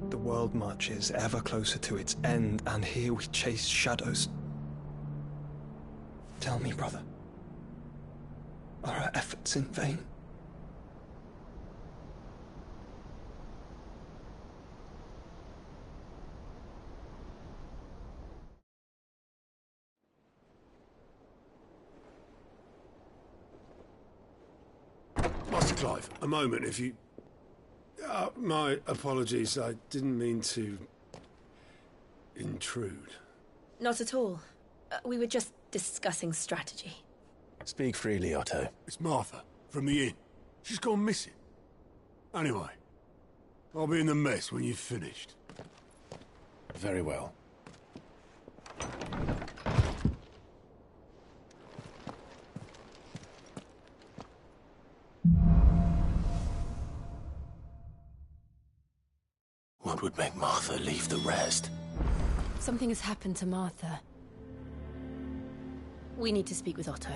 The world marches ever closer to its end, and here we chase shadows. Tell me, brother, are our efforts in vain? Master Clive, a moment, if you... my apologies, I didn't mean to... intrude. Not at all. We were just discussing strategy. Speak freely, Otto. It's Martha, from the inn. She's gone missing. Anyway, I'll be in the mess when you've finished. Very well. What would make Martha leave the rest? Something has happened to Martha. We need to speak with Otto.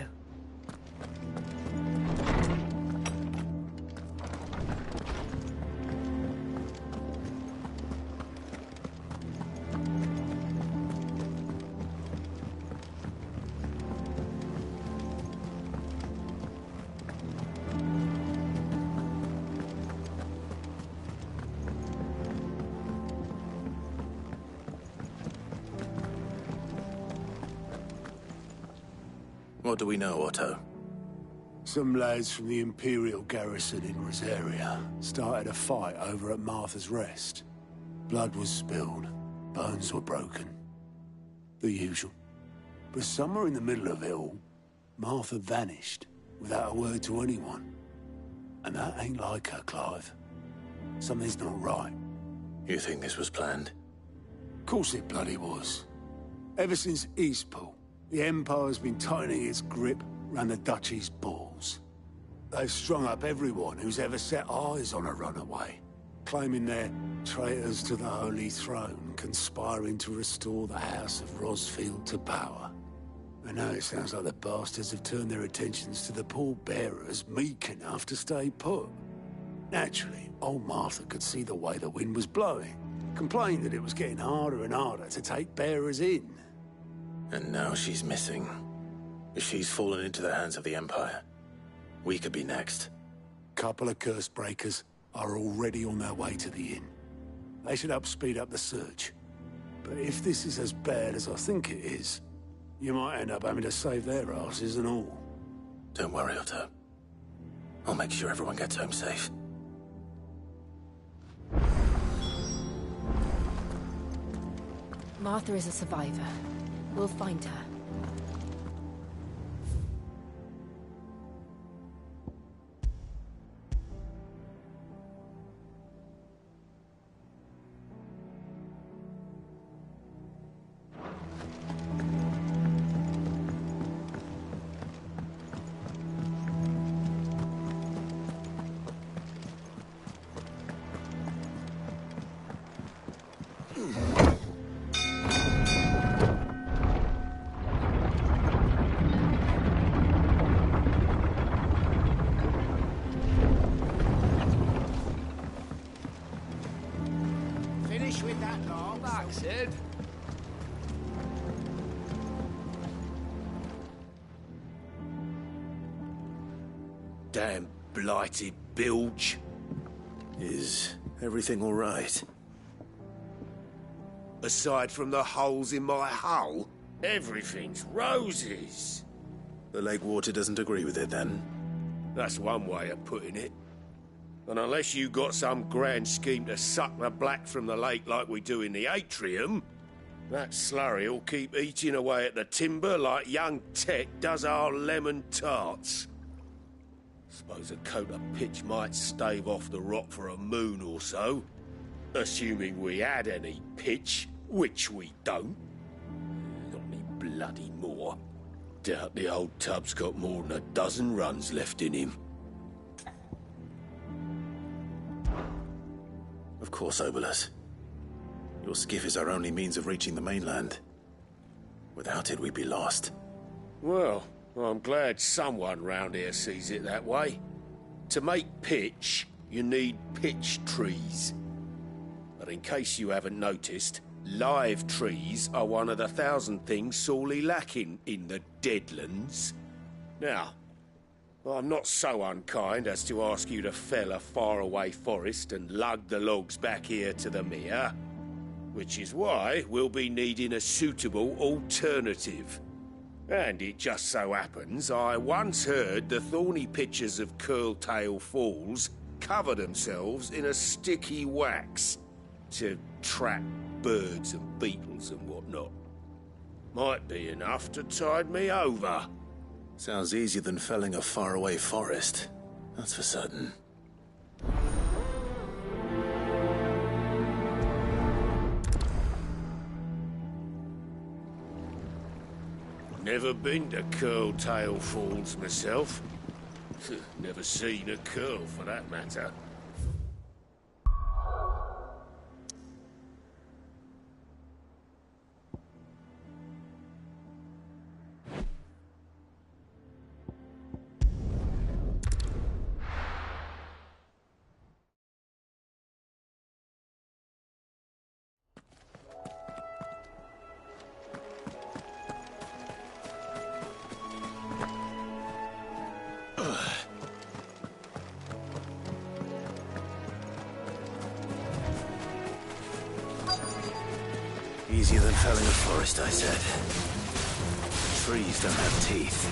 What do we know, Otto? Some lads from the Imperial garrison in Rosaria started a fight over at Martha's Rest. Blood was spilled, bones were broken. The usual. But somewhere in the middle of it all, Martha vanished without a word to anyone. And that ain't like her, Clive. Something's not right. You think this was planned? Of course it bloody was. Ever since Eastpool, the Empire's been tightening its grip, ran the duchy's balls. They've strung up everyone who's ever set eyes on a runaway, claiming they're traitors to the Holy Throne, conspiring to restore the House of Rosfield to power. And now it sounds like the bastards have turned their attentions to the pallbearers meek enough to stay put. Naturally, old Martha could see the way the wind was blowing, complained that it was getting harder and harder to take bearers in. And now she's missing. If she's fallen into the hands of the Empire, we could be next. Couple of curse breakers are already on their way to the inn. They should help speed up the search. But if this is as bad as I think it is, you might end up having to save their asses and all. Don't worry, Otto. I'll make sure everyone gets home safe. Martha is a survivor. We'll find her. Finish with that long back, Sid. Damn blighted bilge. Is everything all right? Aside from the holes in my hull, everything's roses. The lake water doesn't agree with it, then? That's one way of putting it. And unless you got some grand scheme to suck the black from the lake like we do in the atrium, that slurry'll keep eating away at the timber like young Tech does our lemon tarts. Suppose a coat of pitch might stave off the rot for a moon or so, assuming we had any pitch, which we don't. Not any bloody more. Doubt the old tub's got more than a dozen runs left in him. Of course, Obolus. Your skiff is our only means of reaching the mainland. Without it, we'd be lost. Well, I'm glad someone round here sees it that way. To make pitch, you need pitch trees. But in case you haven't noticed, live trees are one of the 1,000 things sorely lacking in the Deadlands. Now, I'm not so unkind as to ask you to fell a faraway forest and lug the logs back here to the mere, which is why we'll be needing a suitable alternative. And it just so happens I once heard the thorny pitchers of Curltail Falls cover themselves in a sticky wax to trap birds and beetles and whatnot. Might be enough to tide me over. Sounds easier than felling a faraway forest. That's for certain. Never been to Curltail Falls myself. Never seen a curl for that matter. Easier than felling a forest, I said. Trees don't have teeth.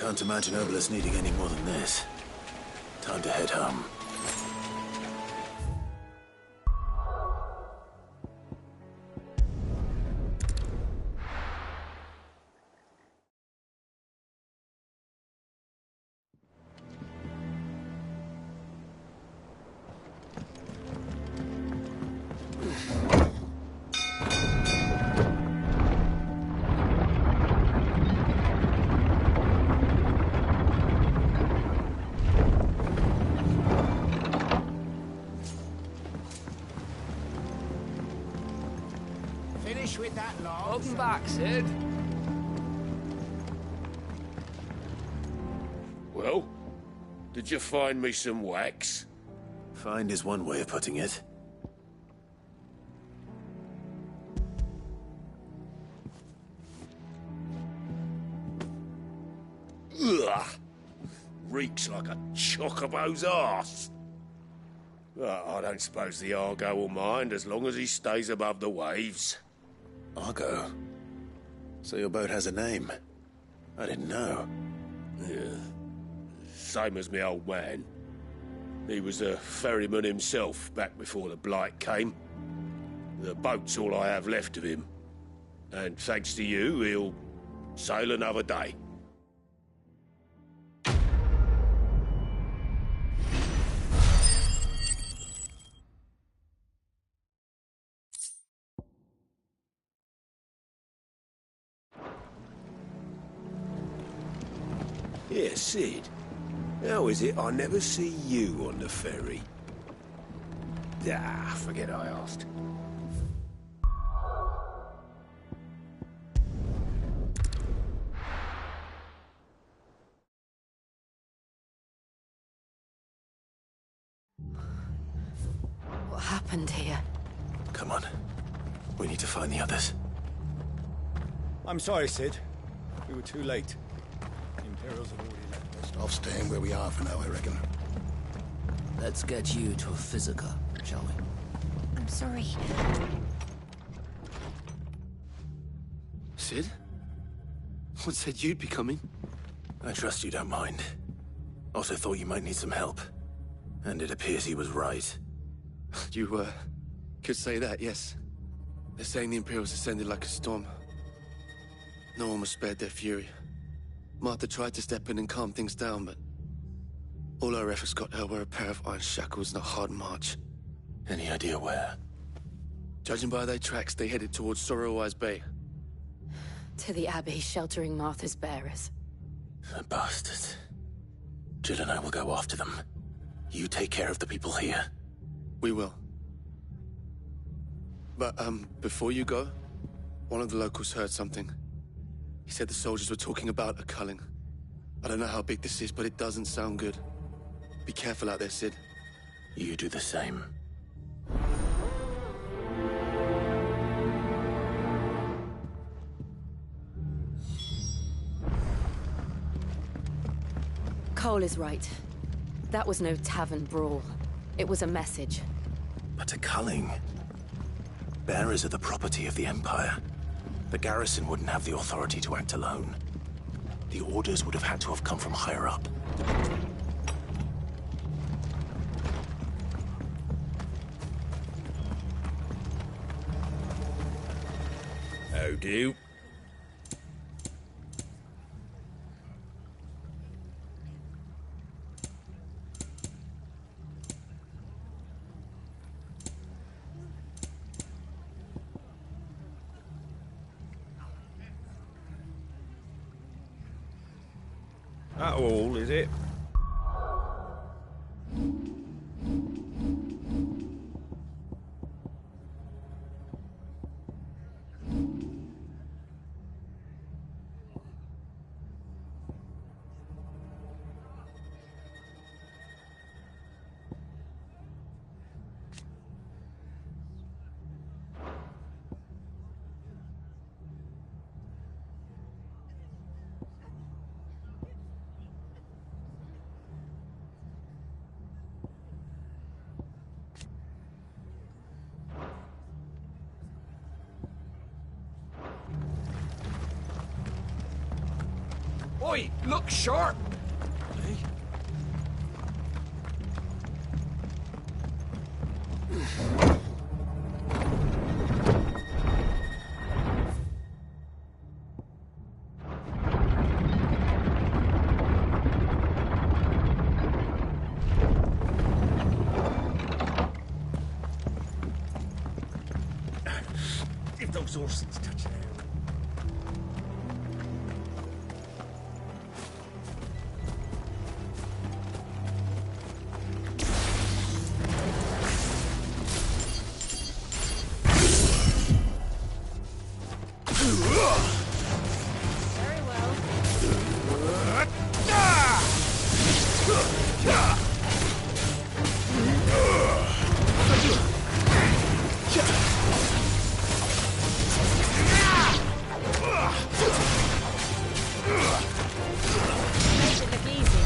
Can't imagine Obelisk needing any more than this. Time to head home. Finish with that log. Welcome back, Sid. Well, did you find me some wax? Find is one way of putting it. Ugh! Reeks like a chocobo's arse. I don't suppose the Argo will mind as long as he stays above the waves. Argo? So your boat has a name? I didn't know. Yeah. Same as me old man. He was a ferryman himself back before the Blight came. The boat's all I have left of him. And thanks to you, he'll sail another day. Yeah, Sid. How is it I never see you on the ferry? Ah, forget I asked. What happened here? Come on. We need to find the others. I'm sorry, Sid. We were too late. The Imperials have already left us. Best off staying where we are for now, I reckon. Let's get you to a physica, shall we? I'm sorry. Sid? What said you'd be coming? I trust you don't mind. Also thought you might need some help. And it appears he was right. You, could say that, yes. They're saying the Imperials ascended like a storm. No one was spared their fury. Martha tried to step in and calm things down, but all our efforts got her were a pair of iron shackles and a hard march. Any idea where? Judging by their tracks, they headed towards Sorrowwise Bay. To the Abbey sheltering Martha's bearers. The bastards. Jill and I will go after them. You take care of the people here. We will. But, before you go, one of the locals heard something. He said the soldiers were talking about a culling. I don't know how big this is, but it doesn't sound good. Be careful out there, Sid. You do the same. Cole is right. That was no tavern brawl. It was a message. But a culling? Bearers are the property of the Empire. The garrison wouldn't have the authority to act alone. The orders would have had to have come from higher up. How do? That all, is it? Oi, look sharp! If those horses touch down. Very well. Make it look easy.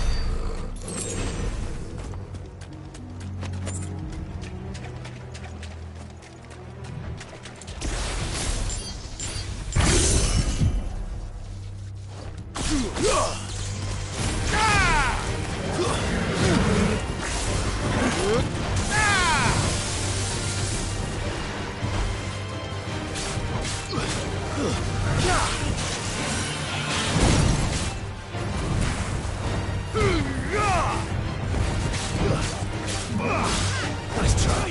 Nice try.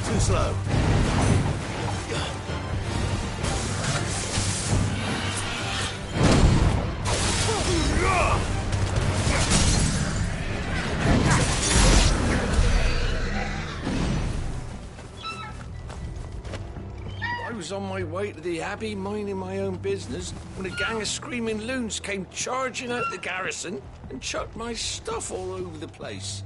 Too slow. I was was on my way to the Abbey, minding my own business, when a gang of screaming loons came charging out the garrison and chucked my stuff all over the place.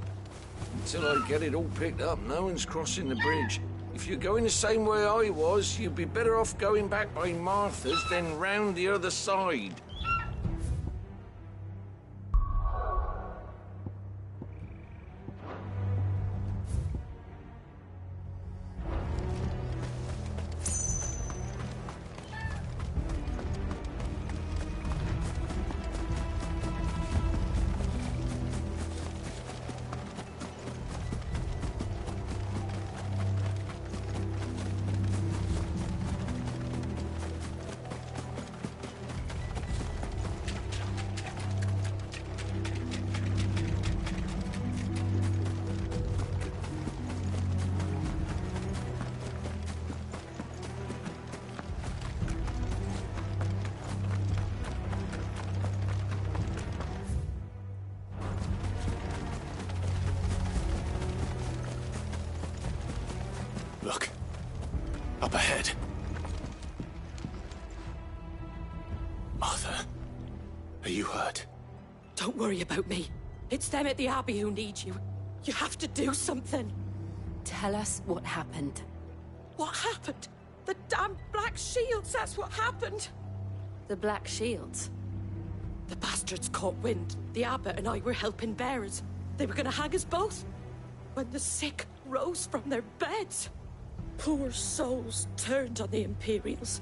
Until I get it all picked up, no one's crossing the bridge. If you're going the same way I was, you'd be better off going back by Martha's than round the other side. Look. Up ahead. Martha, are you hurt? Don't worry about me. It's them at the Abbey who need you. You have to do something. Tell us what happened. What happened? The damn Black Shields, that's what happened. The Black Shields? The bastards caught wind. The abbot and I were helping bearers. They were gonna hang us both. When the sick rose from their beds, poor souls turned on the Imperials.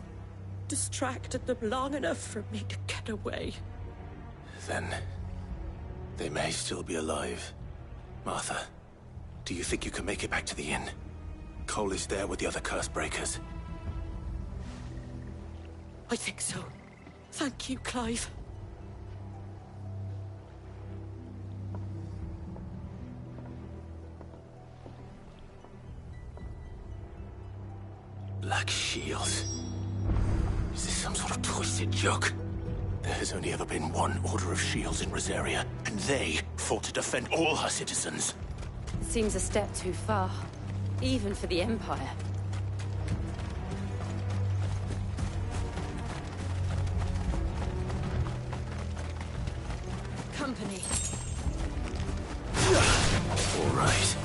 Distracted them long enough for me to get away. Then they may still be alive. Martha, do you think you can make it back to the inn? Cole is there with the other curse breakers. I think so. Thank you, Clive. Black Shields. Is this some sort of twisted joke? There has only ever been one Order of Shields in Rosaria, and they fought to defend all her citizens. It seems a step too far, even for the Empire. Company. All right.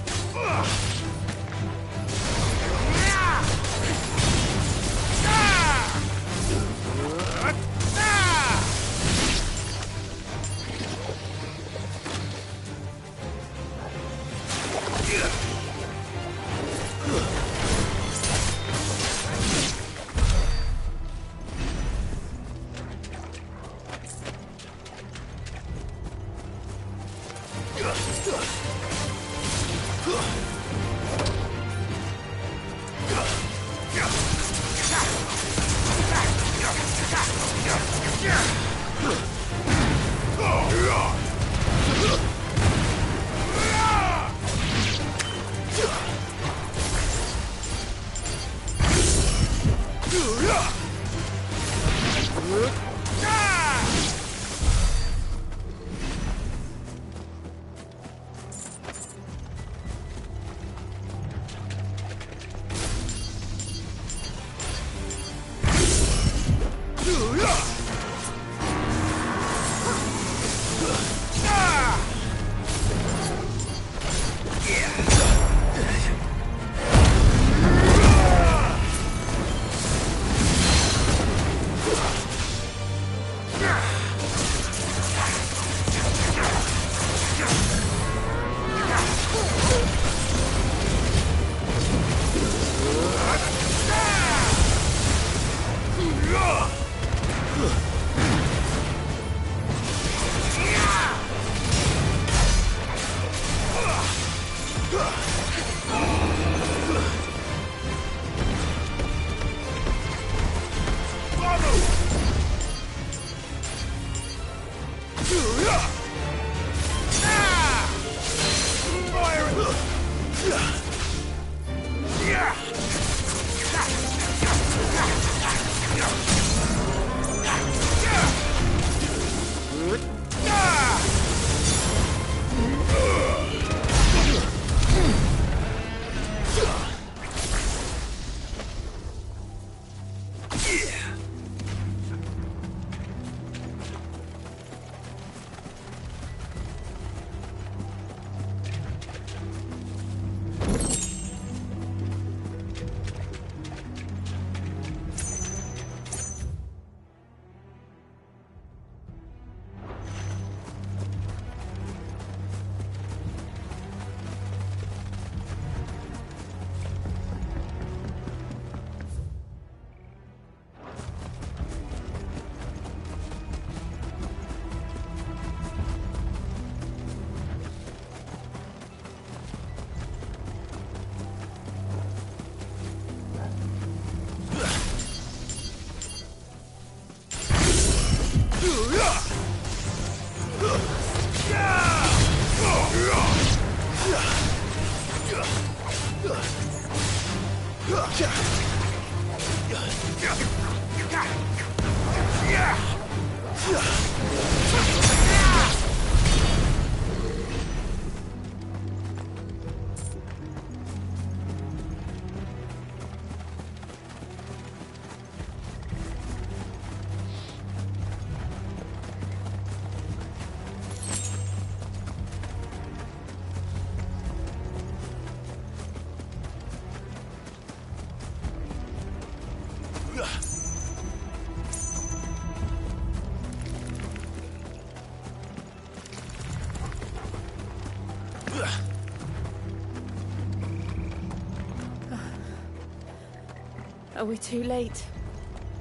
Are we too late?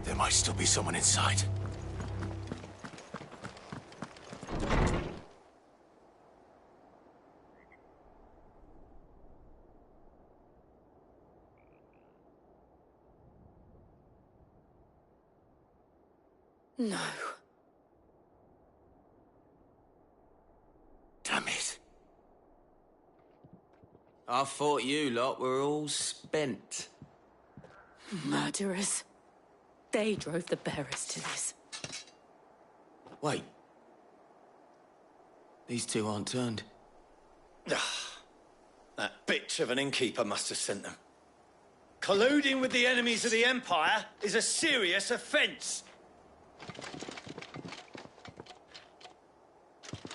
There might still be someone inside. No. Damn it. I thought you lot were all spent. Murderers. They drove the bearers to this. Wait. These two aren't turned. That bitch of an innkeeper must have sent them. Colluding with the enemies of the Empire is a serious offence.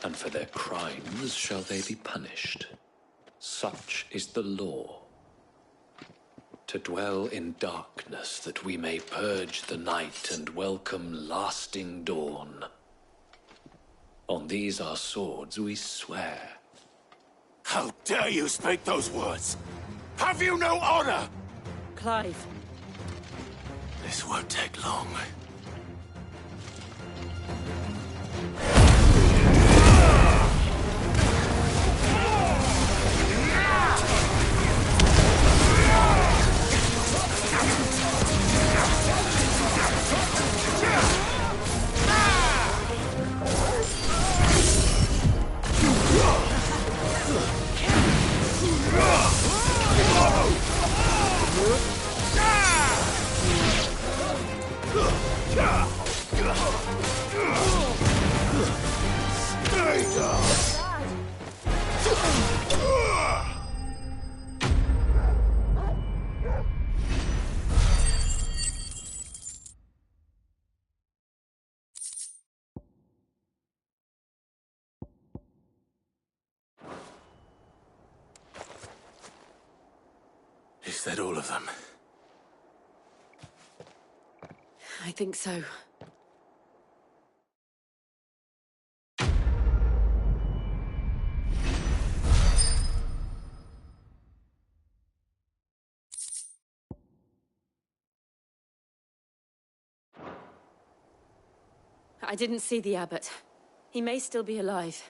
And for their crimes shall they be punished. Such is the law. To dwell in darkness that we may purge the night and welcome lasting dawn. On these our swords we swear. How dare you speak those words? Have you no honor? Clive. This won't take long. Is that all of them? I think so. I didn't see the abbot. He may still be alive.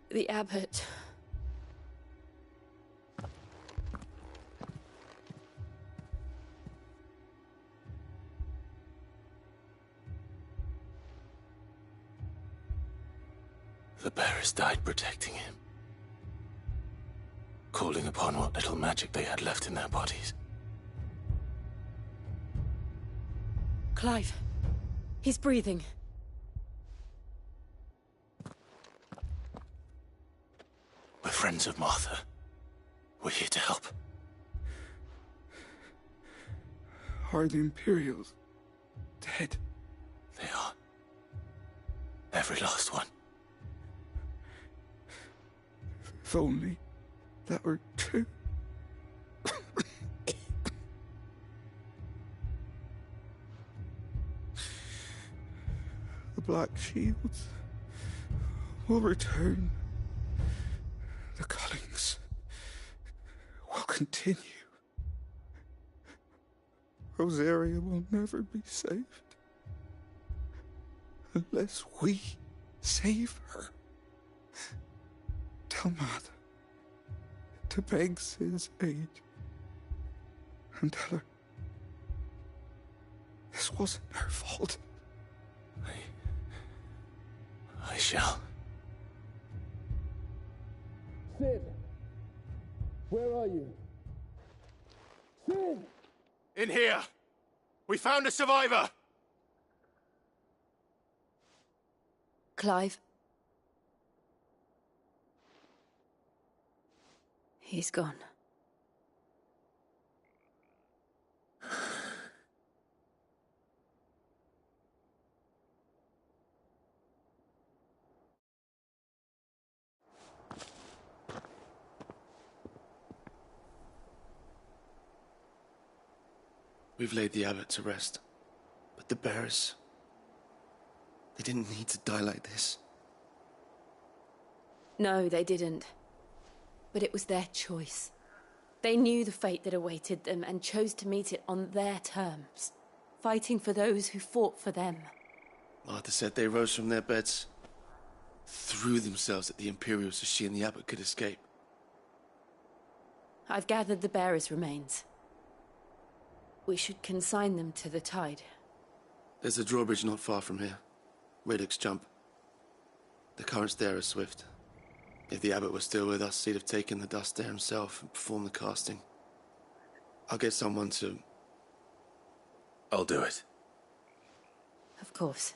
The abbot. The bearers died protecting him. Calling upon what little magic they had left in their bodies. Clive. He's breathing. We're friends of Martha. We're here to help. Are the Imperials dead? They are. Every last one. If only that were true. The Black Shields. will return. The cullings will continue. Rosaria will never be saved unless we save her. Tell Martha to beg Sid's aid and tell her this wasn't her fault. I shall. Sid! Where are you? Sid! In here! We found a survivor! Clive. He's gone. We've laid the abbot to rest. But the bearers... they didn't need to die like this. No, they didn't. But it was their choice. They knew the fate that awaited them and chose to meet it on their terms, fighting for those who fought for them. Martha said they rose from their beds, threw themselves at the Imperials so she and the abbot could escape. I've gathered the bearers' remains. We should consign them to the tide. There's a drawbridge not far from here. Radix Jump. The currents there are swift. If the abbot was still with us, he'd have taken the dust there himself and performed the casting. I'll get someone to... I'll do it. Of course.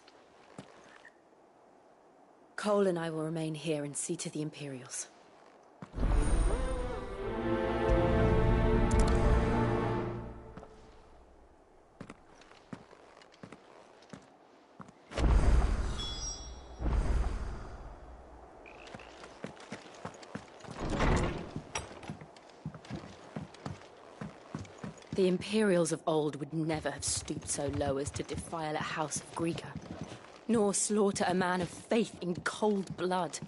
Cole and I will remain here and see to the Imperials. The Imperials of old would never have stooped so low as to defile a house of Greeka, nor slaughter a man of faith in cold blood.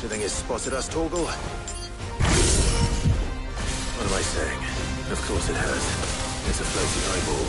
Do you think it's spotted us, Torgal? What am I saying? Of course it has. It's a floating eyeball.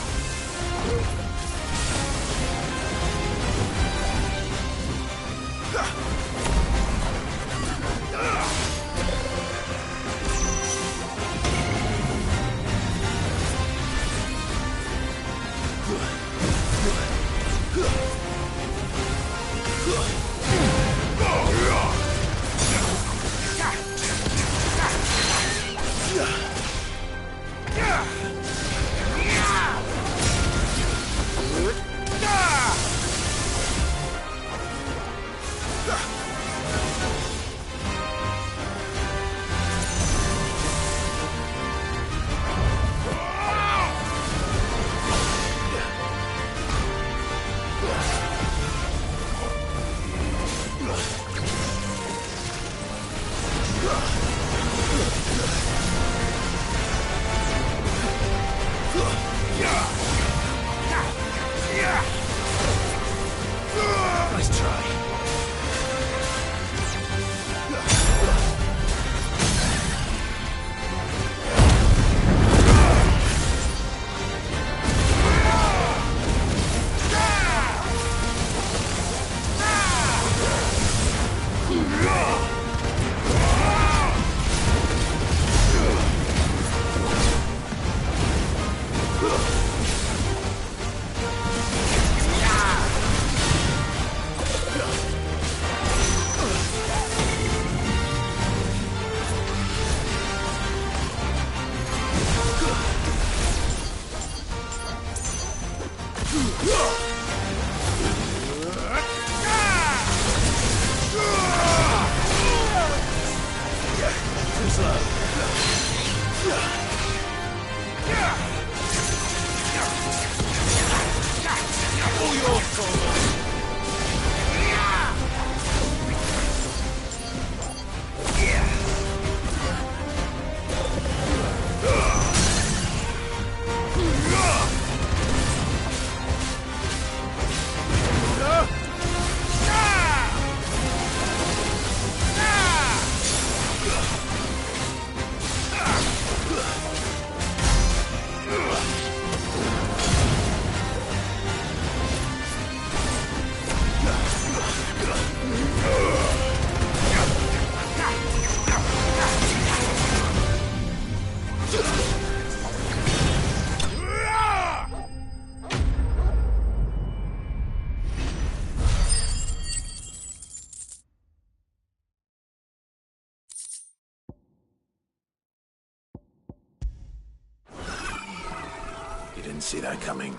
Didn't see that coming.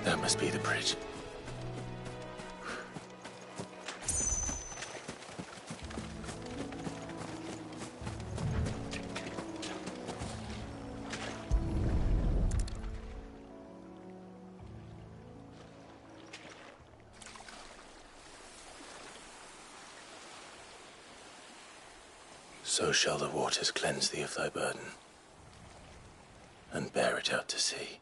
That must be the bridge. So shall the waters cleanse thee of thy burden, and bear it out to sea.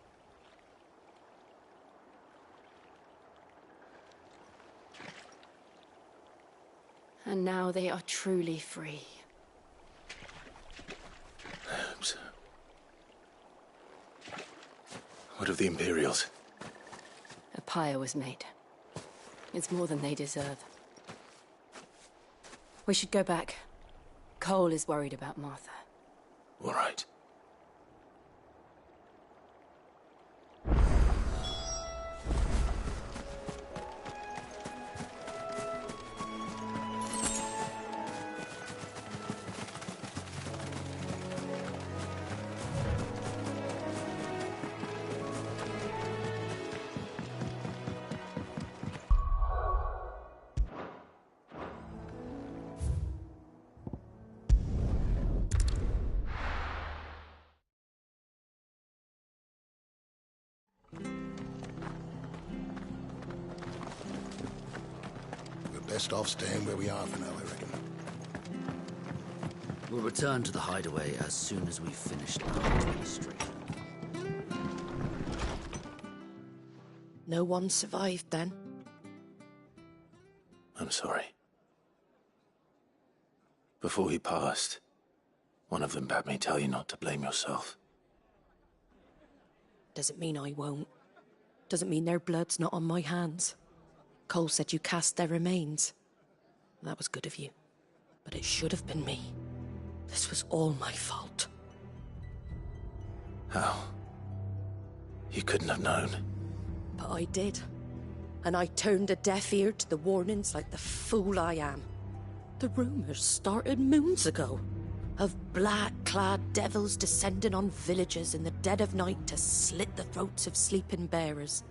And now they are truly free. I hope so. What of the Imperials? A pyre was made. It's more than they deserve. We should go back. Cole is worried about Martha. All right. Best off staying where we are for now, I reckon. We'll return to the hideaway as soon as we've finished our administration. No one survived then? I'm sorry. Before he passed, one of them bade me tell you not to blame yourself. Doesn't mean I won't. Doesn't mean their blood's not on my hands. Cole said you cast their remains. That was good of you. But it should have been me. This was all my fault. How? You couldn't have known. But I did. And I turned a deaf ear to the warnings like the fool I am. The rumours started moons ago. Of black-clad devils descending on villages in the dead of night to slit the throats of sleeping bearers.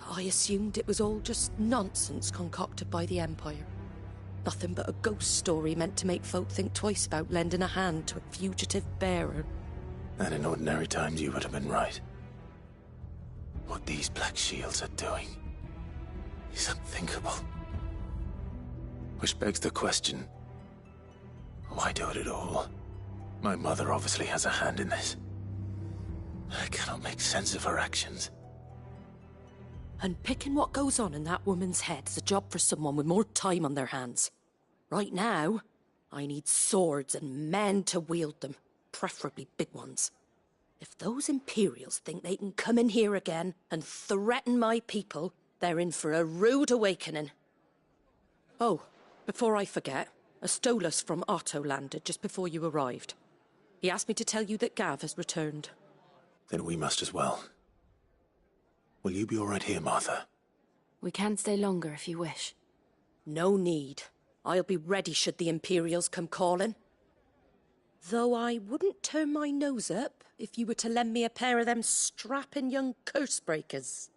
I assumed it was all just nonsense concocted by the Empire. Nothing but a ghost story meant to make folk think twice about lending a hand to a fugitive bearer. And in ordinary times you would have been right. What these Black Shields are doing is unthinkable. Which begs the question, why do it at all? My mother obviously has a hand in this. I cannot make sense of her actions. And picking what goes on in that woman's head is a job for someone with more time on their hands. Right now, I need swords and men to wield them, preferably big ones. If those Imperials think they can come in here again and threaten my people, they're in for a rude awakening. Oh, before I forget, a Stolas from Otto landed just before you arrived. He asked me to tell you that Gav has returned. Then we must as well. Will you be all right here, Martha? We can stay longer if you wish. No need. I'll be ready should the Imperials come calling. Though I wouldn't turn my nose up if you were to lend me a pair of them strapping young curse-breakers.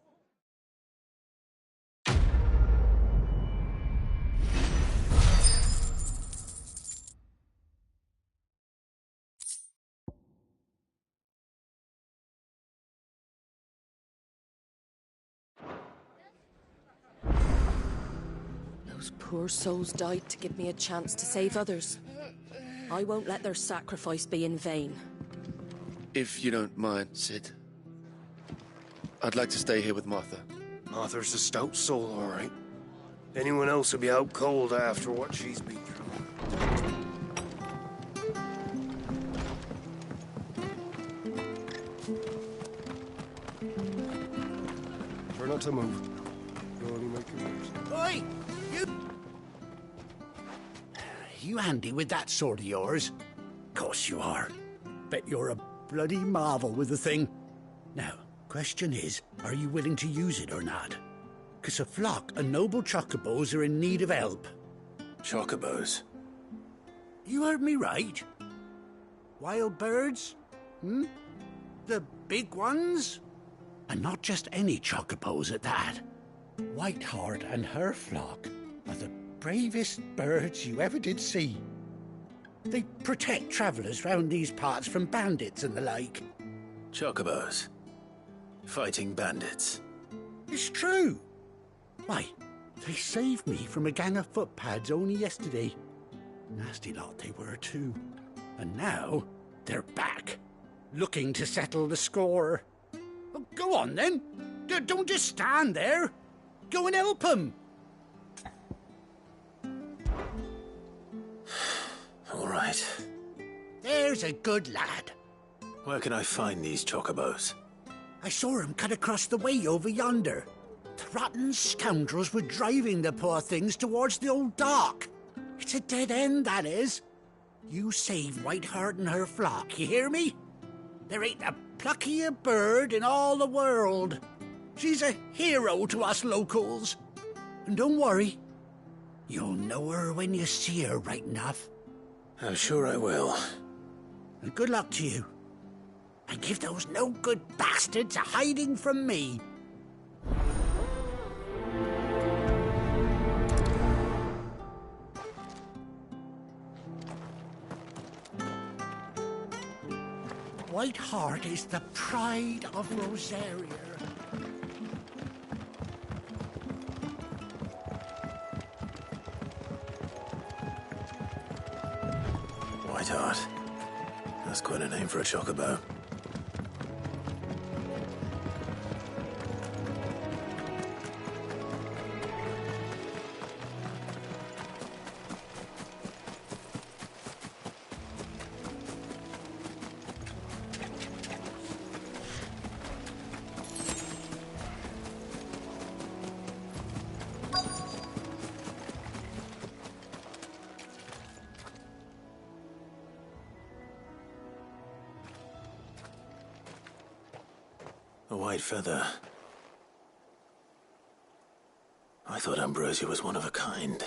Those poor souls died to give me a chance to save others. I won't let their sacrifice be in vain. If you don't mind, Sid, I'd like to stay here with Martha. Martha's a stout soul, all right. Anyone else would be out cold after what she's been through. Try not to move. You'll only make it worse. Oi! You handy with that sword of yours? Course you are. Bet you're a bloody marvel with the thing. Now, question is, are you willing to use it or not? 'Cause a flock of noble chocobos are in need of help. Chocobos? You heard me right. Wild birds? The big ones? And not just any chocobos at that. Whiteheart and her flock are the bravest birds you ever did see. They protect travellers round these parts from bandits and the like. Chocobos? Fighting bandits? It's true. Why, they saved me from a gang of footpads only yesterday. Nasty lot they were too. And now they're back, looking to settle the score. Oh, go on then. Don't just stand there. Go and help them. All right. There's a good lad. Where can I find these chocobos? I saw him cut across the way over yonder. The rotten scoundrels were driving the poor things towards the old dock. It's a dead end, that is. You save Whiteheart and her flock, you hear me? There ain't a pluckier bird in all the world. She's a hero to us locals. And don't worry, you'll know her when you see her right enough. I'm sure I will. And good luck to you. And give those no-good bastards a hiding from me. Whiteheart is the pride of Rosaria. Whiteheart. That's quite a name for a chocobo. A white feather. I thought Ambrosia was one of a kind.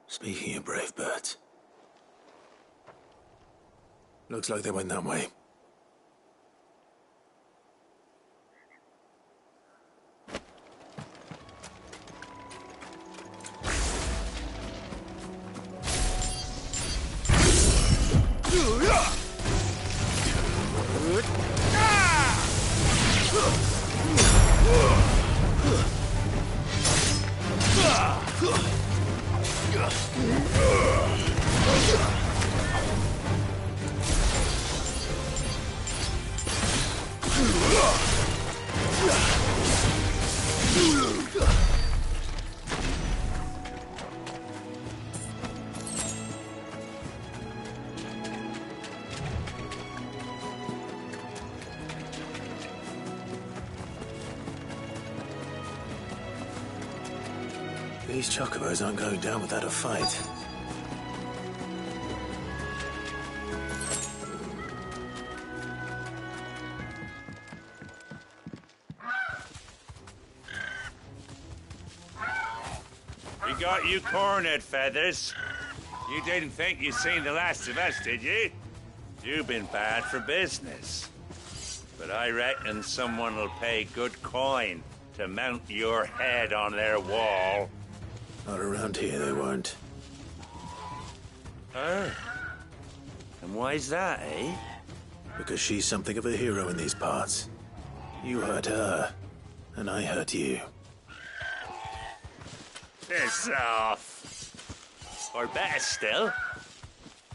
Speaking of brave birds. Looks like they went that way. These chocobos aren't going down without a fight. We got you cornered, Feathers. You didn't think you'd seen the last of us, did you? You've been bad for business. But I reckon someone will pay good coin to mount your head on their wall. Not around here, they won't. Oh. And why's that, eh? Because she's something of a hero in these parts. You hurt her, and I hurt you. Piss off. Or better still,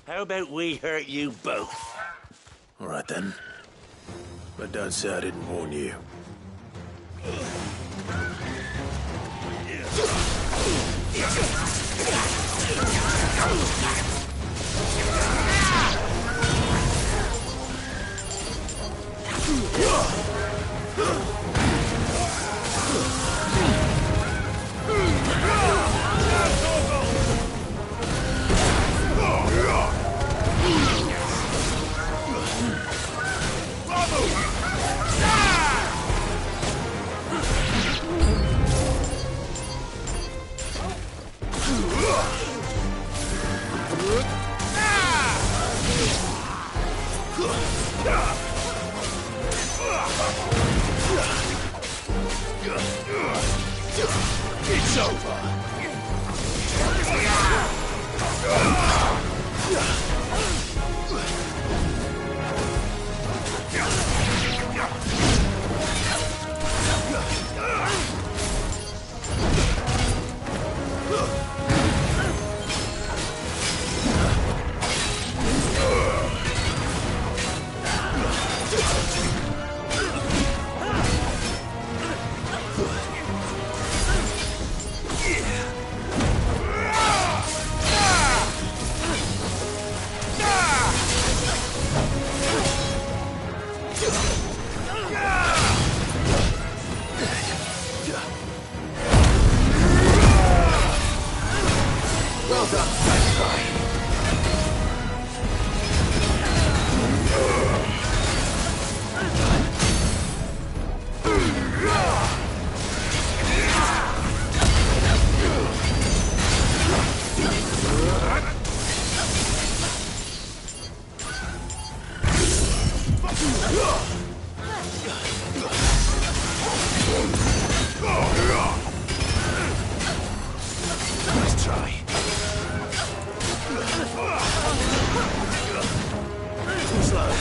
how about we hurt you both? All right, then. But don't say I didn't warn you. It's over. Well done, Samurai. Nice try. Too slow.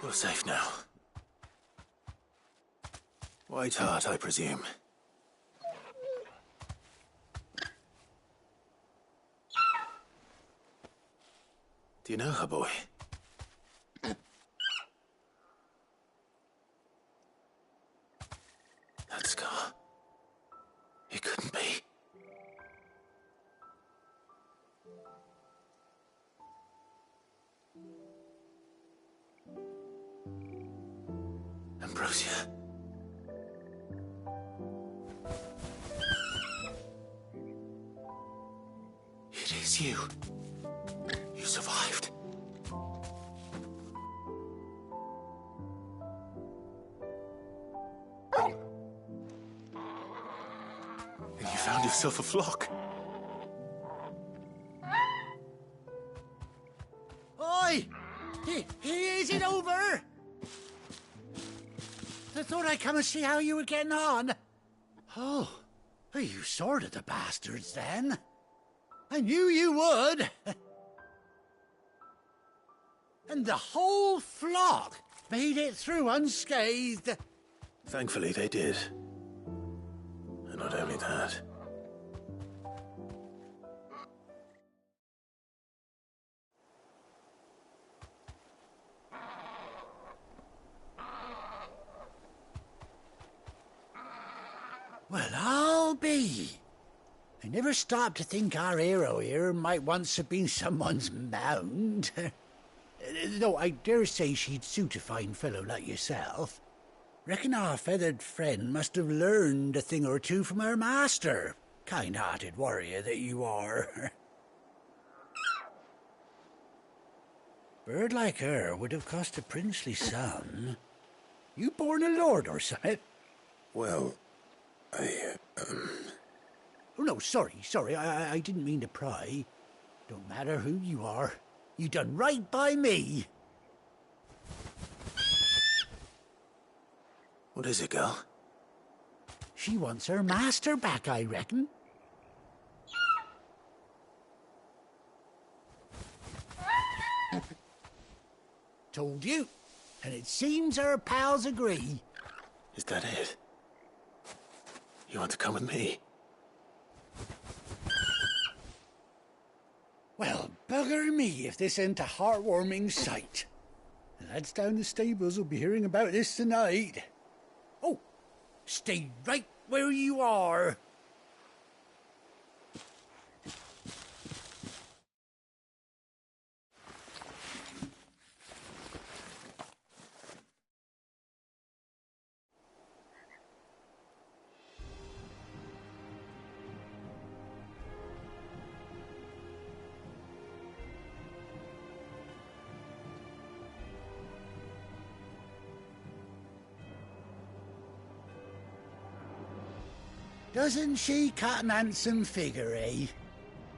You're safe now. White Heart, I presume. Do you know her, boy? That scar. It couldn't be. Ambrosia. It is you. You survived. And you found yourself a flock. Oi! Is it over? I thought I'd come and see how you were getting on. Oh, you sorted the bastards then. I knew you would. And the whole flock made it through unscathed. Thankfully they did. And not only that. Well, I'll be. I never stopped to think our hero here might once have been someone's mound. Though I dare say she'd suit a fine fellow like yourself. Reckon our feathered friend must have learned a thing or two from her master. Kind-hearted warrior that you are. Bird like her would have cost a princely sum. You born a lord or something? Well, Oh, no, sorry. I didn't mean to pry. Don't matter who you are. You done right by me. What is it, girl? She wants her master back, I reckon. Told you. And it seems her pals agree. Is that it? You want to come with me? Well, bugger me if this ain't a heartwarming sight. The lads down the stables will be hearing about this tonight. Oh, stay right where you are. Doesn't she cut an handsome figure, eh?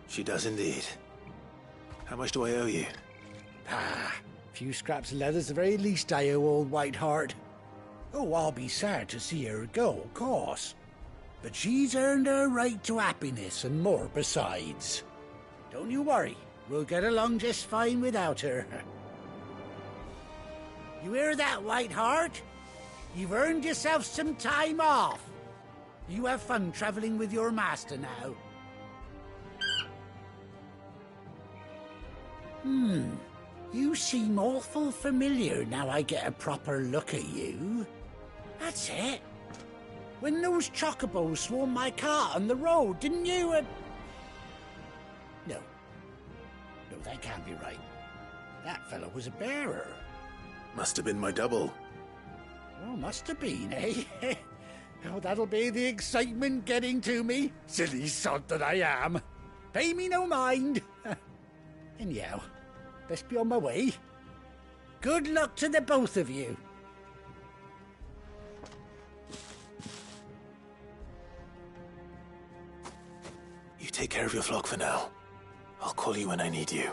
She does indeed. How much do I owe you? Ah, a few scraps of leather's the very least I owe old Whiteheart. Oh, I'll be sad to see her go, of course. But she's earned her right to happiness and more besides. Don't you worry, we'll get along just fine without her. You hear that, Whiteheart? You've earned yourself some time off. You have fun traveling with your master now. You seem awful familiar now I get a proper look at you. That's it. When those chocobos swarmed my cart on the road, didn't you? No, that can't be right. That fellow was a bearer. Must have been my double. Oh, must have been, eh? Oh, that'll be the excitement getting to me. Silly sod that I am. Pay me no mind. Anyhow, best be on my way. Good luck to the both of you. You take care of your flock for now. I'll call you when I need you.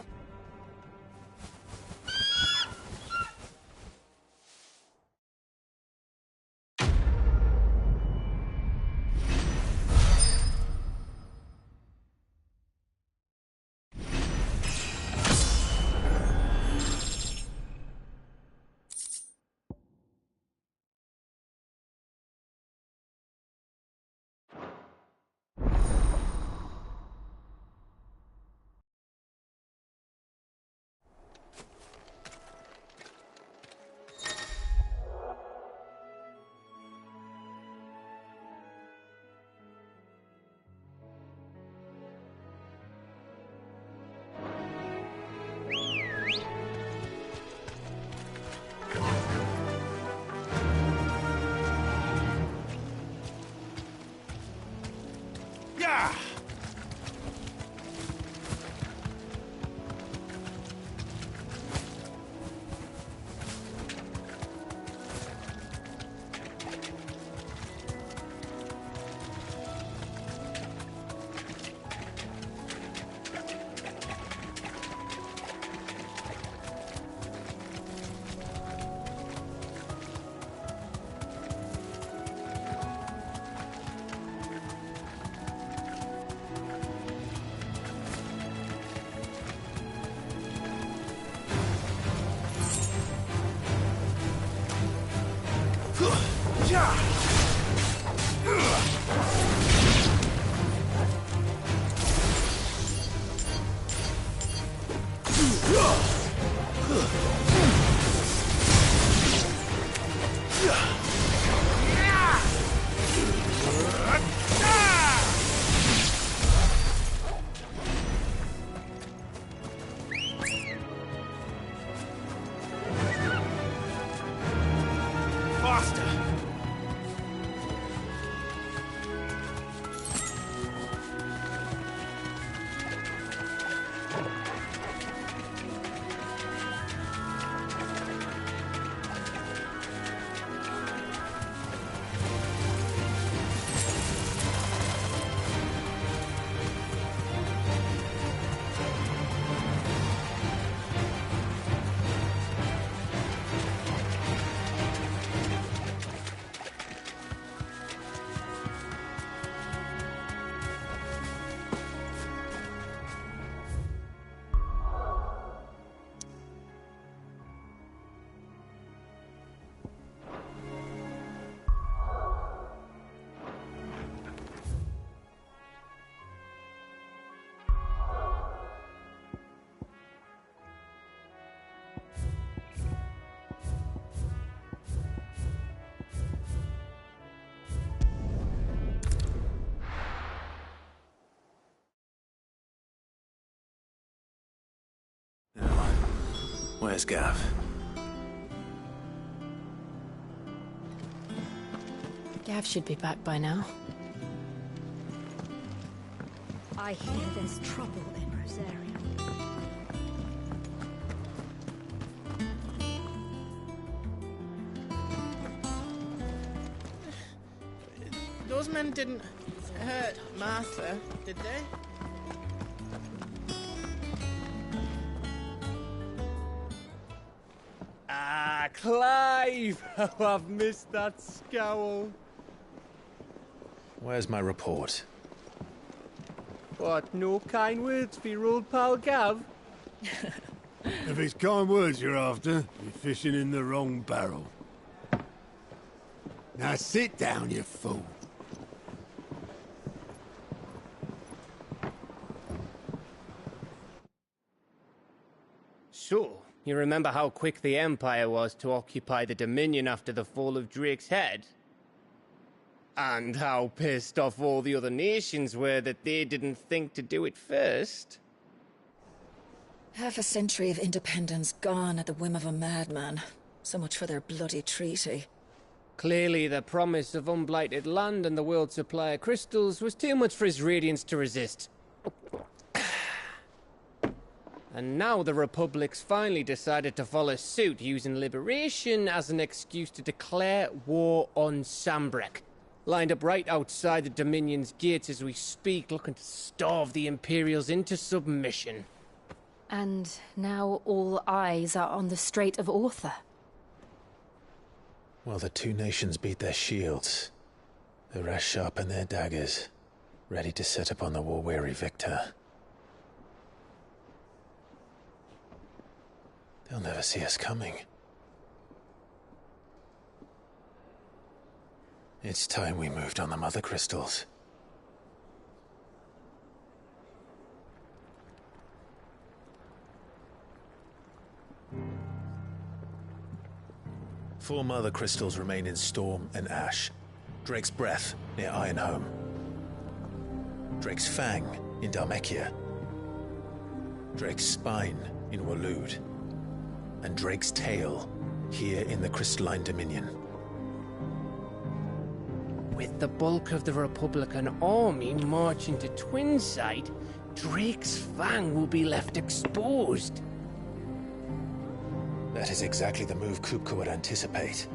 Where's Gav? Gav should be back by now. I hear there's trouble in Rosaria. Those men didn't hurt Martha, did they? Ah, Clive! Oh, I've missed that scowl. Where's my report? What, no kind words for your old pal Gav? If it's kind words you're after, you're fishing in the wrong barrel. Now sit down, you fool. So, you remember how quick the Empire was to occupy the Dominion after the fall of Drake's head? And how pissed off all the other nations were that they didn't think to do it first? Half a century of independence gone at the whim of a madman. So much for their bloody treaty. Clearly, the promise of unblighted land and the world's supply of crystals was too much for his radiance to resist. And now the Republic's finally decided to follow suit, using liberation as an excuse to declare war on Sambrek. Lined up right outside the Dominion's gates as we speak, looking to starve the Imperials into submission. And now all eyes are on the Strait of Author. Well, the two nations beat their shields. The rest sharpen their daggers, ready to set upon the war-weary victor. They'll never see us coming. It's time we moved on the Mother Crystals. Four Mother Crystals remain in Storm and Ash. Drake's Breath near Ironhome. Drake's Fang in Dhalmekia. Drake's Spine in Waloed. And Drake's Tail here in the Crystalline Dominion. With the bulk of the Republican army marching to Twinside, Drake's Fang will be left exposed. That is exactly the move Kupka would anticipate.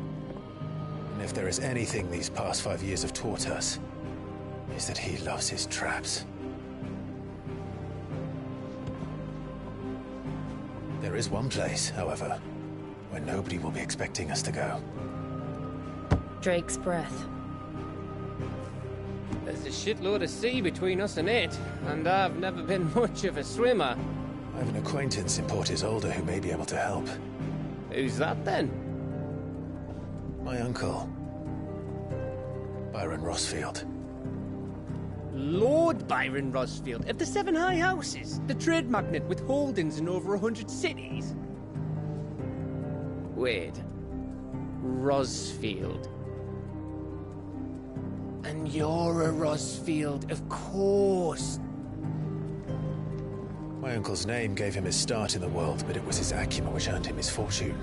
And if there is anything these past 5 years have taught us, is that he loves his traps. There is one place, however, where nobody will be expecting us to go. Drake's Breath. There's a shitload of sea between us and it, and I've never been much of a swimmer. I have an acquaintance in Port Isolde who may be able to help. Who's that then? My uncle, Byron Rossfield. Lord Byron Rossfield of the Seven High Houses, the trade magnate with holdings in over 100 cities. Wait, Rossfield. And you're a Rossfield, of course. My uncle's name gave him his start in the world, but it was his acumen which earned him his fortune.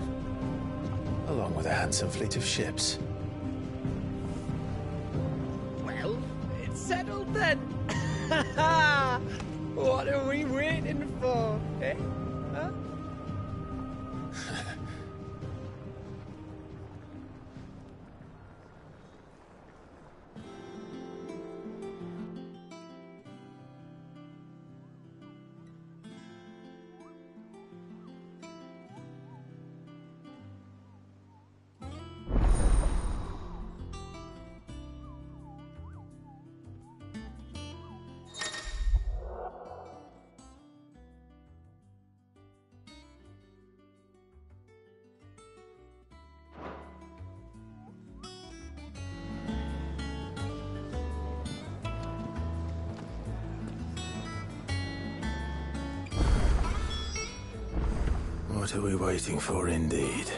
Along with a handsome fleet of ships. Well, it's settled then. What are we waiting for, eh? Huh? What are we waiting for, indeed?